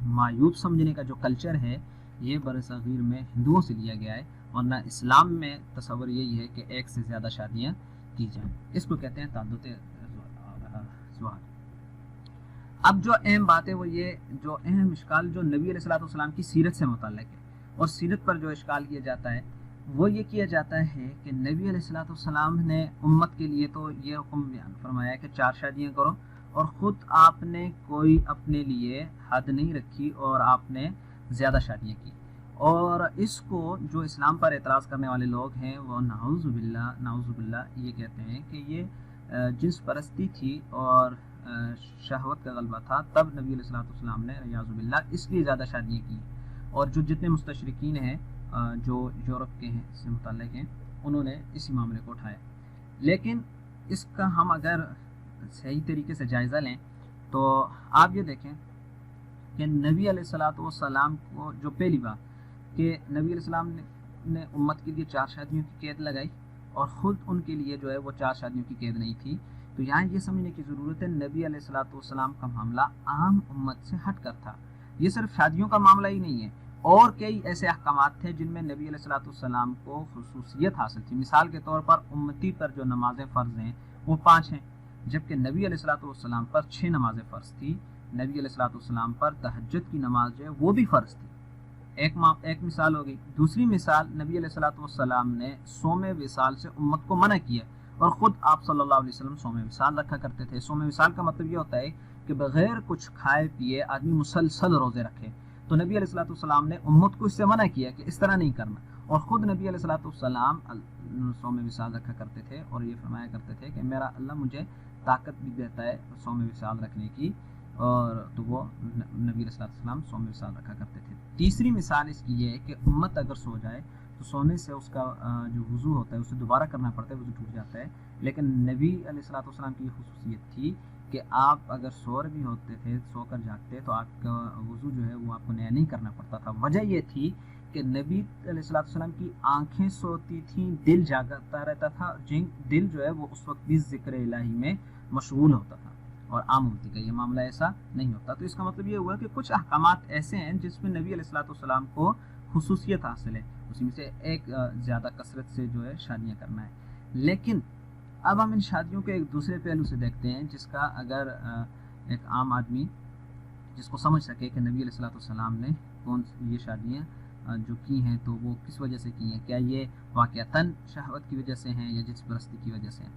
معیوب سمجھنے کا جو کلچر ہے یہ برصغیر میں ہندوؤں سے لیا گیا ہے، ورنہ اسلام میں تصور یہی ہے کہ ایک سے زیادہ شادیاں کی جائیں۔ اس کو کہتے ہیں تعدد زواج۔ اب جو اہم بات ہے وہ یہ، جو اہم اشکال جو نبی علیہ الصلوۃ والسلام کی سیرت سے متعلق ہے، اور سیرت پر جو اشکال کیا جاتا ہے وہ یہ کیا جاتا ہے کہ نبی علیہ الصلوۃ والسلام نے امت کے لیے تو یہ حکم بیان فرمایا کہ 4 شادیاں کرو، اور خود آپ نے کوئی اپنے لیے حد نہیں رکھی اور آپ نے زیادہ شادیاں کی۔ اور اس کو جو اسلام پر اعتراض کرنے والے لوگ ہیں وہ نعوذ باللہ یہ کہتے ہیں کہ یہ جنس پرستی تھی اور شہوت کا غلبہ تھا، تب نبی علیہ الصلوۃ والسلام نے نعوذ باللہ اس لیے زیادہ شادیاں کی۔ اور جو جتنے مستشرقین ہیں جو یورپ کے ہیں سے متعلق ہیں انہوں نے اسی معاملے کو اٹھایا۔ لیکن اس کا ہم اگر صحیح طریقے سے جائزہ لیں تو آپ یہ دیکھیں کہ نبی علیہ الصلوۃ والسلام کو جو پہلی بات کہ نبی علیہ السلام نے امت کے لیے 4 شادیوں کی قید لگائی اور خود ان کے لیے جو ہے وہ 4 شادیوں کی قید نہیں تھی، تو یہاں یہ سمجھنے کی ضرورت ہے نبی علیہ الصلوۃ والسلام کا معاملہ عام امت سے ہٹ کر تھا۔ یہ صرف شادیوں کا معاملہ ہی نہیں ہے، اور کئی ایسے احکامات تھے جن میں نبی علیہ الصلوۃ والسلام کو خصوصیت حاصل تھی۔ مثال کے طور پر امتی پر جو نمازیں فرض ہیں وہ 5 ہیں، جبکہ نبی علیہ الصلوۃ والسلام پر 6 نمازیں فرض تھی۔ نبی علیہ الصلوۃ والسلام پر تہجد کی نماز جو ہے وہ بھی فرض تھی۔ ایک مثال ہو گئی۔ دوسری مثال، نبی علیہ الصلوۃ والسلام نے صوم وصال سے امت کو منع کیا، اور خود آپ صلی اللہ علیہ وسلم صوم وصال رکھا کرتے تھے۔ صوم وصال کا مطلب یہ ہوتا ہے کہ بغیر کچھ کھائے پیے آدمی مسلسل روزے رکھے، تو نبی علیہ الصلوۃ والسلام نے امت کو اس سے منع کیا کہ اس طرح نہیں کرنا، اور خود نبی علیہ الصلوۃ والسلام صوم وصال رکھا کرتے تھے اور یہ فرمایا کرتے تھے کہ میرا اللہ مجھے طاقت بھی دیتا ہے صوم وصال رکھنے کی، اور تو وہ نبی علیہ السلام صوم وصال رکھا کرتے تھے۔ تیسری مثال اس کی یہ ہے کہ امت اگر سو جائے تو سونے سے اس کا جو وضو ہوتا ہے اسے دوبارہ کرنا پڑتا ہے، وضو ٹوٹ جاتا ہے، لیکن نبی علیہ السلام کی یہ خصوصیت تھی کہ آپ اگر سور بھی ہوتے تھے، سو کر جاگتے تو آپ کا وضو جو ہے وہ آپ کو نیا نہیں کرنا پڑتا تھا۔ وجہ یہ تھی کہ نبی علیہ السلام کی آنکھیں سوتی تھیں، دل جاگتا رہتا تھا، دل جو ہے وہ اس وقت بھی ذکر الہی میں مشغول ہوتا تھا، اور عام امتی کا یہ معاملہ ایسا نہیں ہوتا۔ تو اس کا مطلب یہ ہوا کہ کچھ احکامات ایسے ہیں جس میں نبی علیہ السلام کو خصوصیت حاصل ہے، اسی میں سے ایک زیادہ کثرت سے جو ہے شادیاں کرنا ہے۔ لیکن اب ہم ان شادیوں کے ایک دوسرے پہلو سے دیکھتے ہیں جس کا اگر ایک عام آدمی جس کو سمجھ سکے کہ نبی علیہ السلام نے کون یہ شادیاں جو کی ہیں تو وہ کس وجہ سے کی ہیں، کیا یہ واقعتاً شہوت کی وجہ سے ہیں یا جنس پرستی کی وجہ سے ہیں۔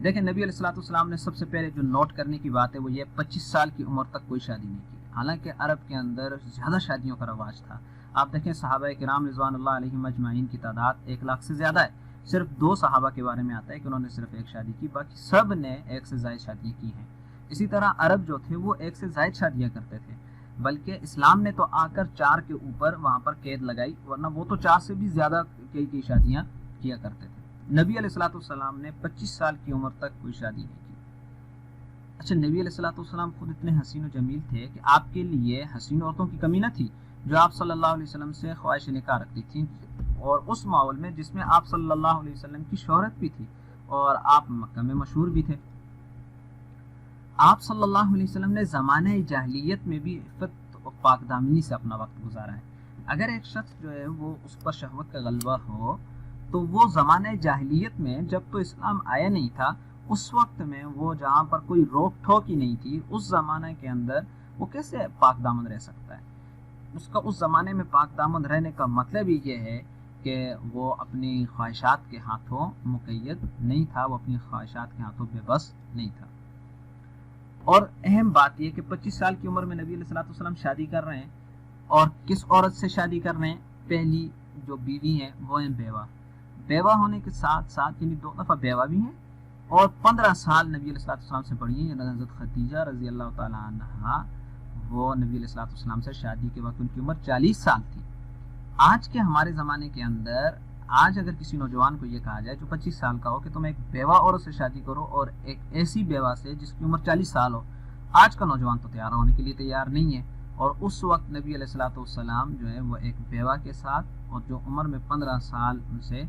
دیکھیں نبی علیہ السلام نے سب سے پہلے جو نوٹ کرنے کی بات ہے وہ یہ 25 سال کی عمر تک کوئی شادی نہیں کی، حالانکہ عرب کے اندر زیادہ شادیوں کا رواج تھا۔ آپ دیکھیں صحابہ کرام رضوان اللہ علیہم اجمعین کی تعداد 1 لاکھ سے زیادہ ہے، صرف 2 صحابہ کے بارے میں آتا ہے کہ انہوں نے صرف 1 شادی کی، باقی سب نے 1 سے زائد شادیاں کی ہیں۔ اسی طرح عرب جو تھے وہ 1 سے زائد شادیاں کرتے تھے، بلکہ اسلام نے تو آ کر 4 کے اوپر وہاں پر قید لگائی، ورنہ وہ تو 4 سے بھی زیادہ کی شادیاں کیا کرتے تھے۔ نبی علیہ السلام نے 25 سال کی عمر تک کوئی شادی نہیں کی۔ اچھا، نبی علیہ السلام خود اتنے حسین و جمیل تھے کہ آپ کے لیے حسین عورتوں کی کمی نہ تھی جو آپ صلی اللہ علیہ وسلم سے خواہش نکاح رکھتی تھیں، اور اس ماحول میں جس میں آپ صلی اللہ علیہ وسلم کی شہرت بھی تھی اور آپ مکہ میں مشہور بھی تھے۔ آپ صلی اللہ علیہ وسلم نے زمانہ جاہلیت میں بھی عفت و پاک دامنی سے اپنا وقت گزارا ہے۔ اگر ایک شخص جو ہے وہ اس پر شہوت کا غلبہ ہو تو وہ زمانہ جاہلیت میں جب تو اسلام آیا نہیں تھا اس وقت میں وہ جہاں پر کوئی روک ٹھوک ہی نہیں تھی اس زمانے کے اندر وہ کیسے پاک دامن رہ سکتا ہے؟ اس کا اس زمانے میں پاک دامن رہنے کا مطلب ہی یہ ہے کہ وہ اپنی خواہشات کے ہاتھوں مقید نہیں تھا، وہ اپنی خواہشات کے ہاتھوں بے بس نہیں تھا۔ اور اہم بات یہ کہ 25 سال کی عمر میں نبی علیہ السلام شادی کر رہے ہیں، اور کس عورت سے شادی کر رہے ہیں؟ پہلی جو بیوی ہیں وہ ہیں بیوہ۔ بیوہ ہونے کے ساتھ ساتھ یعنی 2 دفعہ بیوہ بھی ہیں، اور 15 سال نبی علیہ السلام سے بڑی ہیں، یعنی حضرت خدیجہ رضی اللہ تعالی عنہا، وہ نبی علیہ السلام سے شادی کے وقت ان کی عمر 40 سال تھی۔ آج کے ہمارے زمانے کے اندر آج اگر کسی نوجوان کو یہ کہا جائے جو 25 سال کا ہو کہ تم ایک بیوہ عورت سے شادی کرو اور ایک ایسی بیوہ سے جس کی عمر 40 سال ہو، آج کا نوجوان تو تیار ہونے کے لیے تیار نہیں ہے۔ اور اس وقت نبی علیہ السلام جو ہے وہ ایک بیوہ کے ساتھ اور جو عمر میں 15 سال ان سے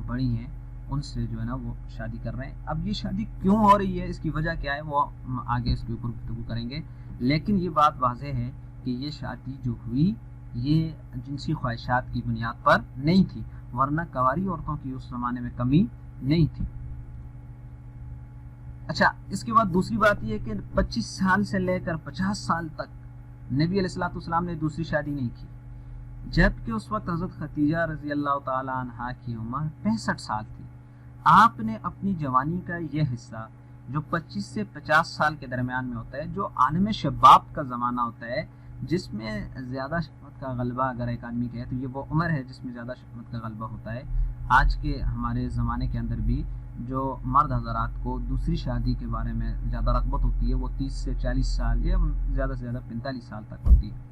بڑی ہیں ان سے جو ہے نا وہ شادی کر رہے ہیں۔ اب یہ شادی کیوں ہو رہی ہے، اس کی وجہ کیا ہے، وہ آگے اس کے اوپر گفتگو کریں گے، لیکن یہ بات واضح ہے کہ یہ شادی جو ہوئی یہ جنسی خواہشات کی بنیاد پر نہیں تھی، ورنہ کنواری عورتوں کی اس زمانے میں کمی نہیں تھی۔ اچھا، اس کے بعد دوسری بات یہ کہ 25 سال سے لے کر 50 سال تک نبی علیہ السلام نے دوسری شادی نہیں کی، جبکہ اس وقت حضرت خدیجہ رضی اللہ تعالی عنہا کی عمر 65 سال تھی۔ آپ نے اپنی جوانی کا یہ حصہ جو 25 سے 50 سال کے درمیان میں ہوتا ہے، جو عالم شباب کا زمانہ ہوتا ہے، جس میں زیادہ شہوت کا غلبہ اگر ایک آدمی کہے تو یہ وہ عمر ہے جس میں زیادہ شہوت کا غلبہ ہوتا ہے۔ آج کے ہمارے زمانے کے اندر بھی جو مرد حضرات کو دوسری شادی کے بارے میں زیادہ رغبت ہوتی ہے وہ 30 سے 40 سال یا زیادہ سے زیادہ 45 سال تک ہوتی ہے۔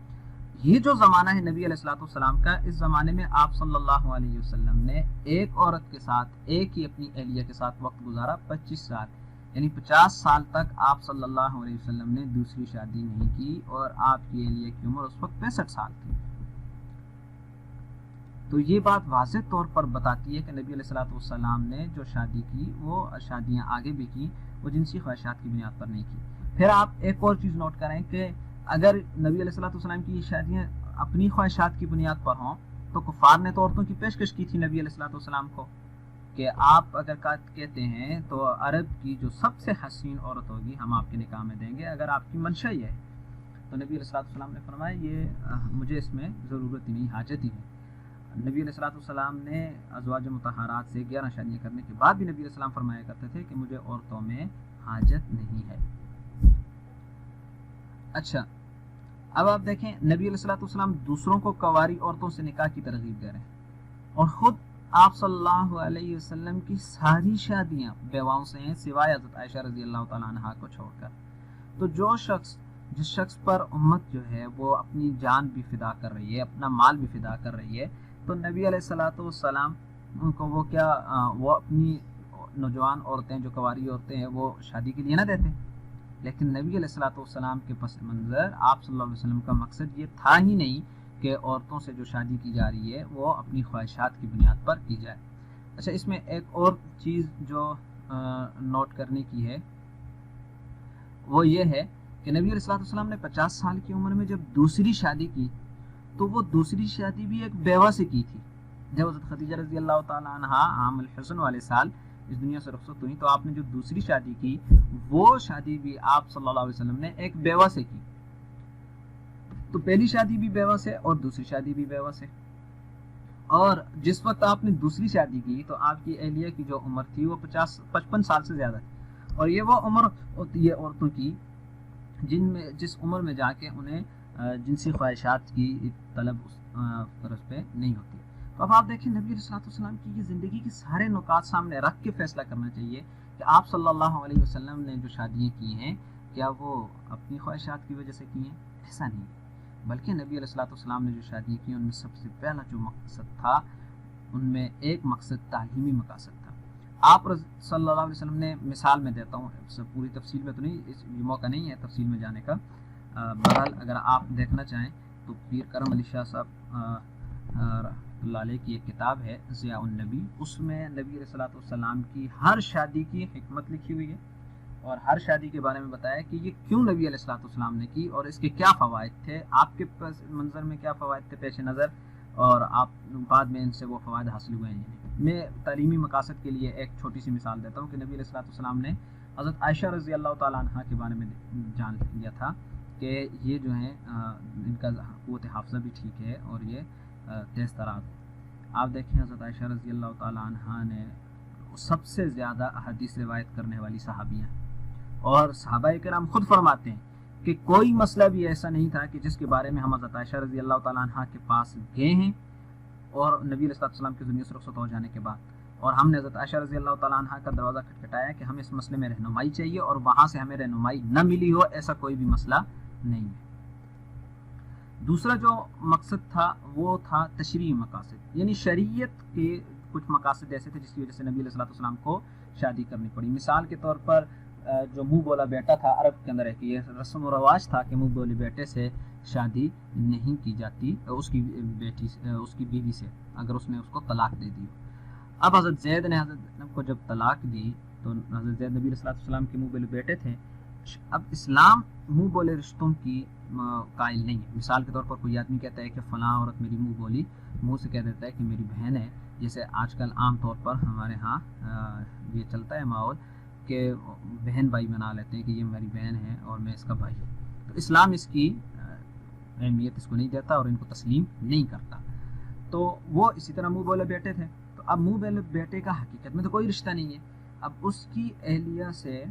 یہ جو زمانہ ہے نبی علیہ السلام کا، اس زمانے میں آپ صلی اللہ علیہ وسلم نے ایک عورت کے ساتھ، ایک ہی اپنی اہلیہ کے ساتھ وقت گزارا 25 سال، یعنی 50 سال تک آپ صلی اللہ علیہ وسلم نے دوسری شادی نہیں کی، اور آپ کی اہلیہ کی عمر اس وقت 65 سال تھی۔ تو یہ بات واضح طور پر بتاتی ہے کہ نبی علیہ السلام نے جو شادی کی وہ شادیاں آگے بھی کی، وہ جنسی خواہشات کی بنیاد پر نہیں کی۔ پھر آپ ایک اور چیز نوٹ کریں کہ اگر نبی علیہ السلام کی یہ شادیاں اپنی خواہشات کی بنیاد پر ہوں تو کفار نے تو عورتوں کی پیشکش کی تھی نبی علیہ السلام کو کہ آپ اگر کہتے ہیں تو عرب کی جو سب سے حسین عورت ہوگی ہم آپ کے نکاح میں دیں گے، اگر آپ کی منشا یہ ہے۔ تو نبی علیہ السلام نے فرمایا یہ مجھے اس میں ضرورت ہی نہیں، حاجت ہی ہے۔ نبی علیہ السلام نے ازواج مطہرات سے 11 شادیاں کرنے کے بعد بھی نبی علیہ السلام فرمایا کرتے تھے کہ مجھے عورتوں میں حاجت نہیں ہے۔ اچھا، اب آپ دیکھیں نبی علیہ السلام دوسروں کو کنواری عورتوں سے نکاح کی ترغیب دے رہے ہیں اور خود آپ صلی اللہ علیہ وسلم کی ساری شادیاں بیواؤں سے ہیں سوائے حضرت عائشہ رضی اللہ تعالیٰ عنہا کو چھوڑ کر. تو جس شخص پر امت جو ہے وہ اپنی جان بھی فدا کر رہی ہے، اپنا مال بھی فدا کر رہی ہے، تو نبی علیہ الصلوۃ والسلام ان کو وہ اپنی نوجوان عورتیں جو کنواری عورتیں ہیں وہ شادی کے لیے نہ دیتے. لیکن نبی علیہ الصلوۃ والسلام کے پس منظر آپ صلی اللہ علیہ وسلم کا مقصد یہ تھا ہی نہیں کہ عورتوں سے جو شادی کی جا رہی ہے وہ اپنی خواہشات کی بنیاد پر کی جائے. اچھا، اس میں ایک اور چیز جو نوٹ کرنے کی ہے وہ یہ ہے کہ نبی علیہ الصلوۃ والسلام نے 50 سال کی عمر میں جب دوسری شادی کی تو وہ دوسری شادی بھی ایک بیوہ سے کی تھی. جب حضرت خدیجہ رضی اللہ تعالیٰ عنہا عام الحزن والے سال اس دنیا سے رخصت ہوئی تو آپ نے جو دوسری شادی کی وہ شادی بھی آپ صلی اللہ علیہ وسلم نے ایک بیوہ سے کی. تو پہلی شادی بھی بیوہ سے اور دوسری شادی بھی بیوہ سے. اور جس وقت آپ نے دوسری شادی کی تو آپ کی اہلیہ کی جو عمر تھی وہ 55 سال سے زیادہ تھی، اور یہ وہ عمر ہوتی ہے عورتوں کی جس عمر میں جا کے انہیں جنسی خواہشات کی طلب فرض پہ نہیں ہوتی. تو اب آپ دیکھیں نبی علیہ الصلوۃ والسلام کی یہ زندگی کے سارے نکات سامنے رکھ کے فیصلہ کرنا چاہیے کہ آپ صلی اللہ علیہ وسلم نے جو شادیاں کی ہیں کیا وہ اپنی خواہشات کی وجہ سے کی ہیں؟ ایسا نہیں، بلکہ نبی علیہ الصلوۃ والسلام نے جو شادیاں کی ان میں سب سے پہلا جو مقصد تھا ان میں ایک مقصد تعلیمی مقاصد تھا. آپ صلی اللہ علیہ وسلم نے مثال میں دیتا ہوں، پوری تفصیل میں تو نہیں، یہ موقع نہیں ہے تفصیل میں جانے کا. بہرحال اگر آپ دیکھنا چاہیں تو پیر کرم علی شاہ صاحب رحمۃ اللہ علیہ کی ایک کتاب ہے ضیاء النبی، اس میں نبی علیہ الصلوۃ والسلام کی ہر شادی کی حکمت لکھی ہوئی ہے اور ہر شادی کے بارے میں بتایا کہ یہ کیوں نبی علیہ الصلوۃ والسلام نے کی اور اس کے کیا فوائد تھے، آپ کے منظر میں کیا فوائد تھے پیش نظر، اور آپ بعد میں ان سے وہ فوائد حاصل ہوئے ہیں. میں تعلیمی مقاصد کے لیے ایک چھوٹی سی مثال دیتا ہوں کہ نبی علیہ الصلوۃ والسلام نے حضرت عائشہ رضی اللہ تعالیٰ عنہا کے بارے میں جان لیا تھا کہ یہ جو ہیں ان کا قوت حافظہ بھی ٹھیک ہے اور یہ تیز تراز ہے. آپ دیکھیں حضرت عائشہ رضی اللہ تعالیٰ عنہا نے سب سے زیادہ احادیث روایت کرنے والی صحابیاں، اور صحابہ کرام خود فرماتے ہیں کہ کوئی مسئلہ بھی ایسا نہیں تھا کہ جس کے بارے میں ہم حضرت عائشہ رضی اللہ تعالیٰ عنہا کے پاس گئے ہیں اور نبی علیہ الصلوۃ والسلام کی دنیا سے رخصت ہو جانے کے بعد، اور ہم نے حضرت عائشہ رضی اللہ تعالیٰ عنہا کا دروازہ کھٹکھٹایا کہ ہمیں اس مسئلے میں رہنمائی چاہیے، اور وہاں سے ہمیں رہنمائی نہ ملی ہو ایسا کوئی بھی مسئلہ نہیں ہے. دوسرا جو مقصد تھا وہ تھا تشریعی مقاصد، یعنی شریعت کے کچھ مقاصد ایسے تھے جس کی وجہ سے نبی علیہ الصلوۃ والسلام کو شادی کرنی پڑی. مثال کے طور پر جو منہ بولا بیٹا تھا عرب کے اندر ہے کہ یہ رسم و رواج تھا کہ منہ بولے بیٹے سے شادی نہیں کی جاتی اس کی بیوی سے اگر اس نے اس کو طلاق دے دی. اب حضرت زید نے حضرت کو جب طلاق دی تو حضرت زید نبی علیہ الصلوۃ والسلام کے منہ بولے بیٹے تھے. اب اسلام منہ بولے رشتوں کی قائل نہیں ہے. مثال کے طور پر کوئی آدمی کہتا ہے کہ فلاں عورت میری منہ بولی، منہ سے کہہ دیتا ہے کہ میری بہن ہے، جیسے آج کل عام طور پر ہمارے ہاں یہ چلتا ہے ماحول کہ بہن بھائی بنا لیتے ہیں کہ یہ میری بہن ہے اور میں اس کا بھائی ہوں. تو اسلام اس کی اہمیت اس کو نہیں دیتا اور ان کو تسلیم نہیں کرتا. تو وہ اسی طرح منہ بولے بیٹے تھے. تو اب منہ بولے بیٹے کا حقیقت میں تو کوئی رشتہ نہیں ہے. اب اس کی اہلیہ سے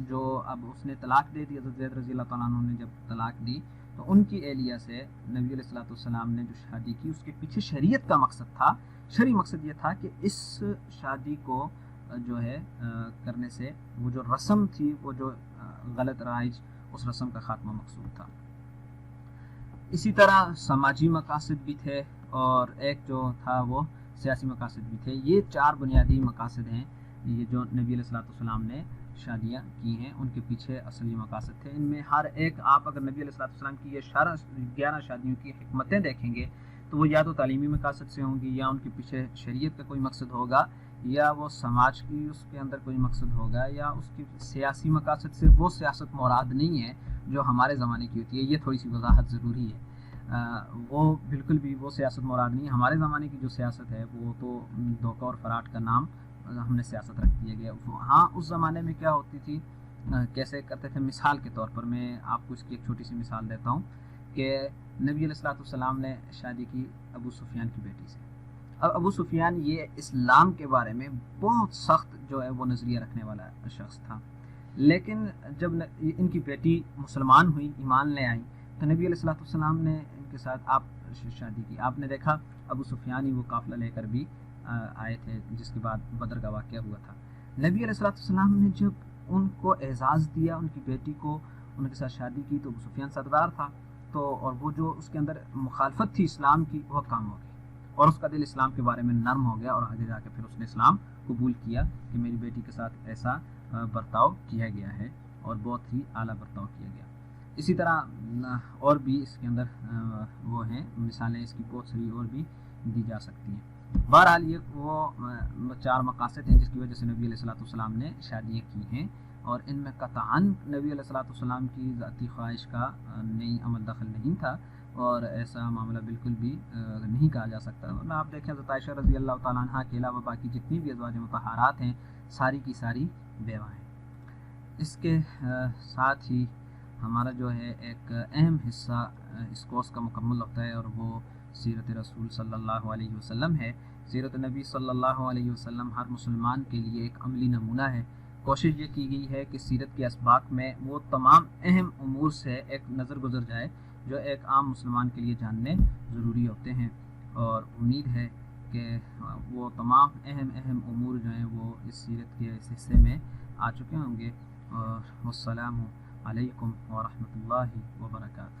جو اب اس نے طلاق دے دی، حضرت زید رضی اللہ تعالیٰ عنہ نے جب طلاق دی تو ان کی اہلیہ سے نبی علیہ الصلوۃ والسلام نے جو شادی کی اس کے پیچھے شریعت کا مقصد تھا. شرعی مقصد یہ تھا کہ اس شادی کو جو ہے کرنے سے وہ جو رسم تھی، وہ جو غلط رائج، اس رسم کا خاتمہ مقصود تھا. اسی طرح سماجی مقاصد بھی تھے اور ایک جو تھا وہ سیاسی مقاصد بھی تھے. یہ چار بنیادی مقاصد ہیں یہ جو نبی علیہ الصلوۃ والسلام نے شادیاں کی ہیں، ان کے پیچھے اصلی مقاصد تھے. ان میں ہر ایک آپ اگر نبی علیہ الصلوۃ والسلام کی یہ 11 شادیوں کی حکمتیں دیکھیں گے تو وہ یا تو تعلیمی مقاصد سے ہوں گی، یا ان کے پیچھے شریعت کا کوئی مقصد ہوگا، یا وہ سماج کی اس کے اندر کوئی مقصد ہوگا، یا اس کی سیاسی مقاصد سے وہ سیاست مراد نہیں ہے جو ہمارے زمانے کی ہوتی ہے. یہ تھوڑی سی وضاحت ضروری ہے. وہ بالکل بھی وہ سیاست مراد نہیں ہے. ہمارے زمانے کی جو سیاست ہے وہ تو دھوکہ اور فراڈ کا نام ہم نے سیاست رکھ دیا گیا. ہاں اس زمانے میں کیا ہوتی تھی، کیسے کرتے تھے. مثال کے طور پر میں آپ کو اس کی ایک چھوٹی سی مثال دیتا ہوں کہ نبی علیہ الصلوۃ والسلام نے شادی کی ابو سفیان کی بیٹی سے. اب ابو سفیان یہ اسلام کے بارے میں بہت سخت جو ہے وہ نظریہ رکھنے والا شخص تھا، لیکن جب ان کی بیٹی مسلمان ہوئی، ایمان لے آئی، تو نبی علیہ الصلوۃ والسلام نے ان کے ساتھ آپ شادی کی. آپ نے دیکھا ابو سفیان ہی وہ قافلہ لے کر بھی آئے تھے، جس کے بعد بدر کا واقعہ ہوا تھا۔ نبی علیہ السلام نے جب ان کو اعزاز دیا، ان کی بیٹی کو ان کے ساتھ شادی کی، تو ابو سفیان سردار تھا، تو اور وہ جو اس کے اندر مخالفت تھی اسلام کی، بہت کم ہو گئی، اور اس کا دل اسلام کے بارے میں نرم ہو گیا، اور آگے جا کے پھر اس نے اسلام قبول کیا کہ میری بیٹی کے ساتھ ایسا برتاؤ کیا گیا ہے، اور بہت ہی اعلیٰ برتاؤ کیا گیا۔ اسی طرح اور بھی اس کے اندر وہ ہیں مثالیں، اس کی بہت ساری اور بھی دی جا سکتی ہیں۔ بہرحال یہ وہ 4 مقاصد ہیں جس کی وجہ سے نبی علیہ السلام نے شادیاں کی ہیں، اور ان میں قطعاً نبی علیہ السلام کی ذاتی خواہش کا نئی عمل دخل نہیں تھا، اور ایسا معاملہ بالکل بھی نہیں کہا جا سکتا۔ ورنہ آپ دیکھیں حضرت عائشہ رضی اللہ تعالیٰ عنہ کے علاوہ باقی جتنی بھی ازواج مطہرات ہیں، ساری کی ساری بیوہ ہیں۔ اس کے ساتھ ہی ہمارا جو ہے ایک اہم حصہ اس کورس کا مکمل ہوتا ہے، اور وہ سیرت رسول صلی اللہ علیہ وسلم ہے۔ سیرت نبی صلی اللہ علیہ وسلم ہر مسلمان کے لیے ایک عملی نمونہ ہے۔ کوشش یہ کی گئی ہے کہ سیرت کے اسباق میں وہ تمام اہم امور سے ایک نظر گزر جائے جو ایک عام مسلمان کے لیے جاننے ضروری ہوتے ہیں، اور امید ہے کہ وہ تمام اہم امور جو ہیں وہ اس سیرت کے اس حصے میں آ چکے ہوں گے۔ اور والسلام علیکم ورحمۃ اللہ وبرکاتہ۔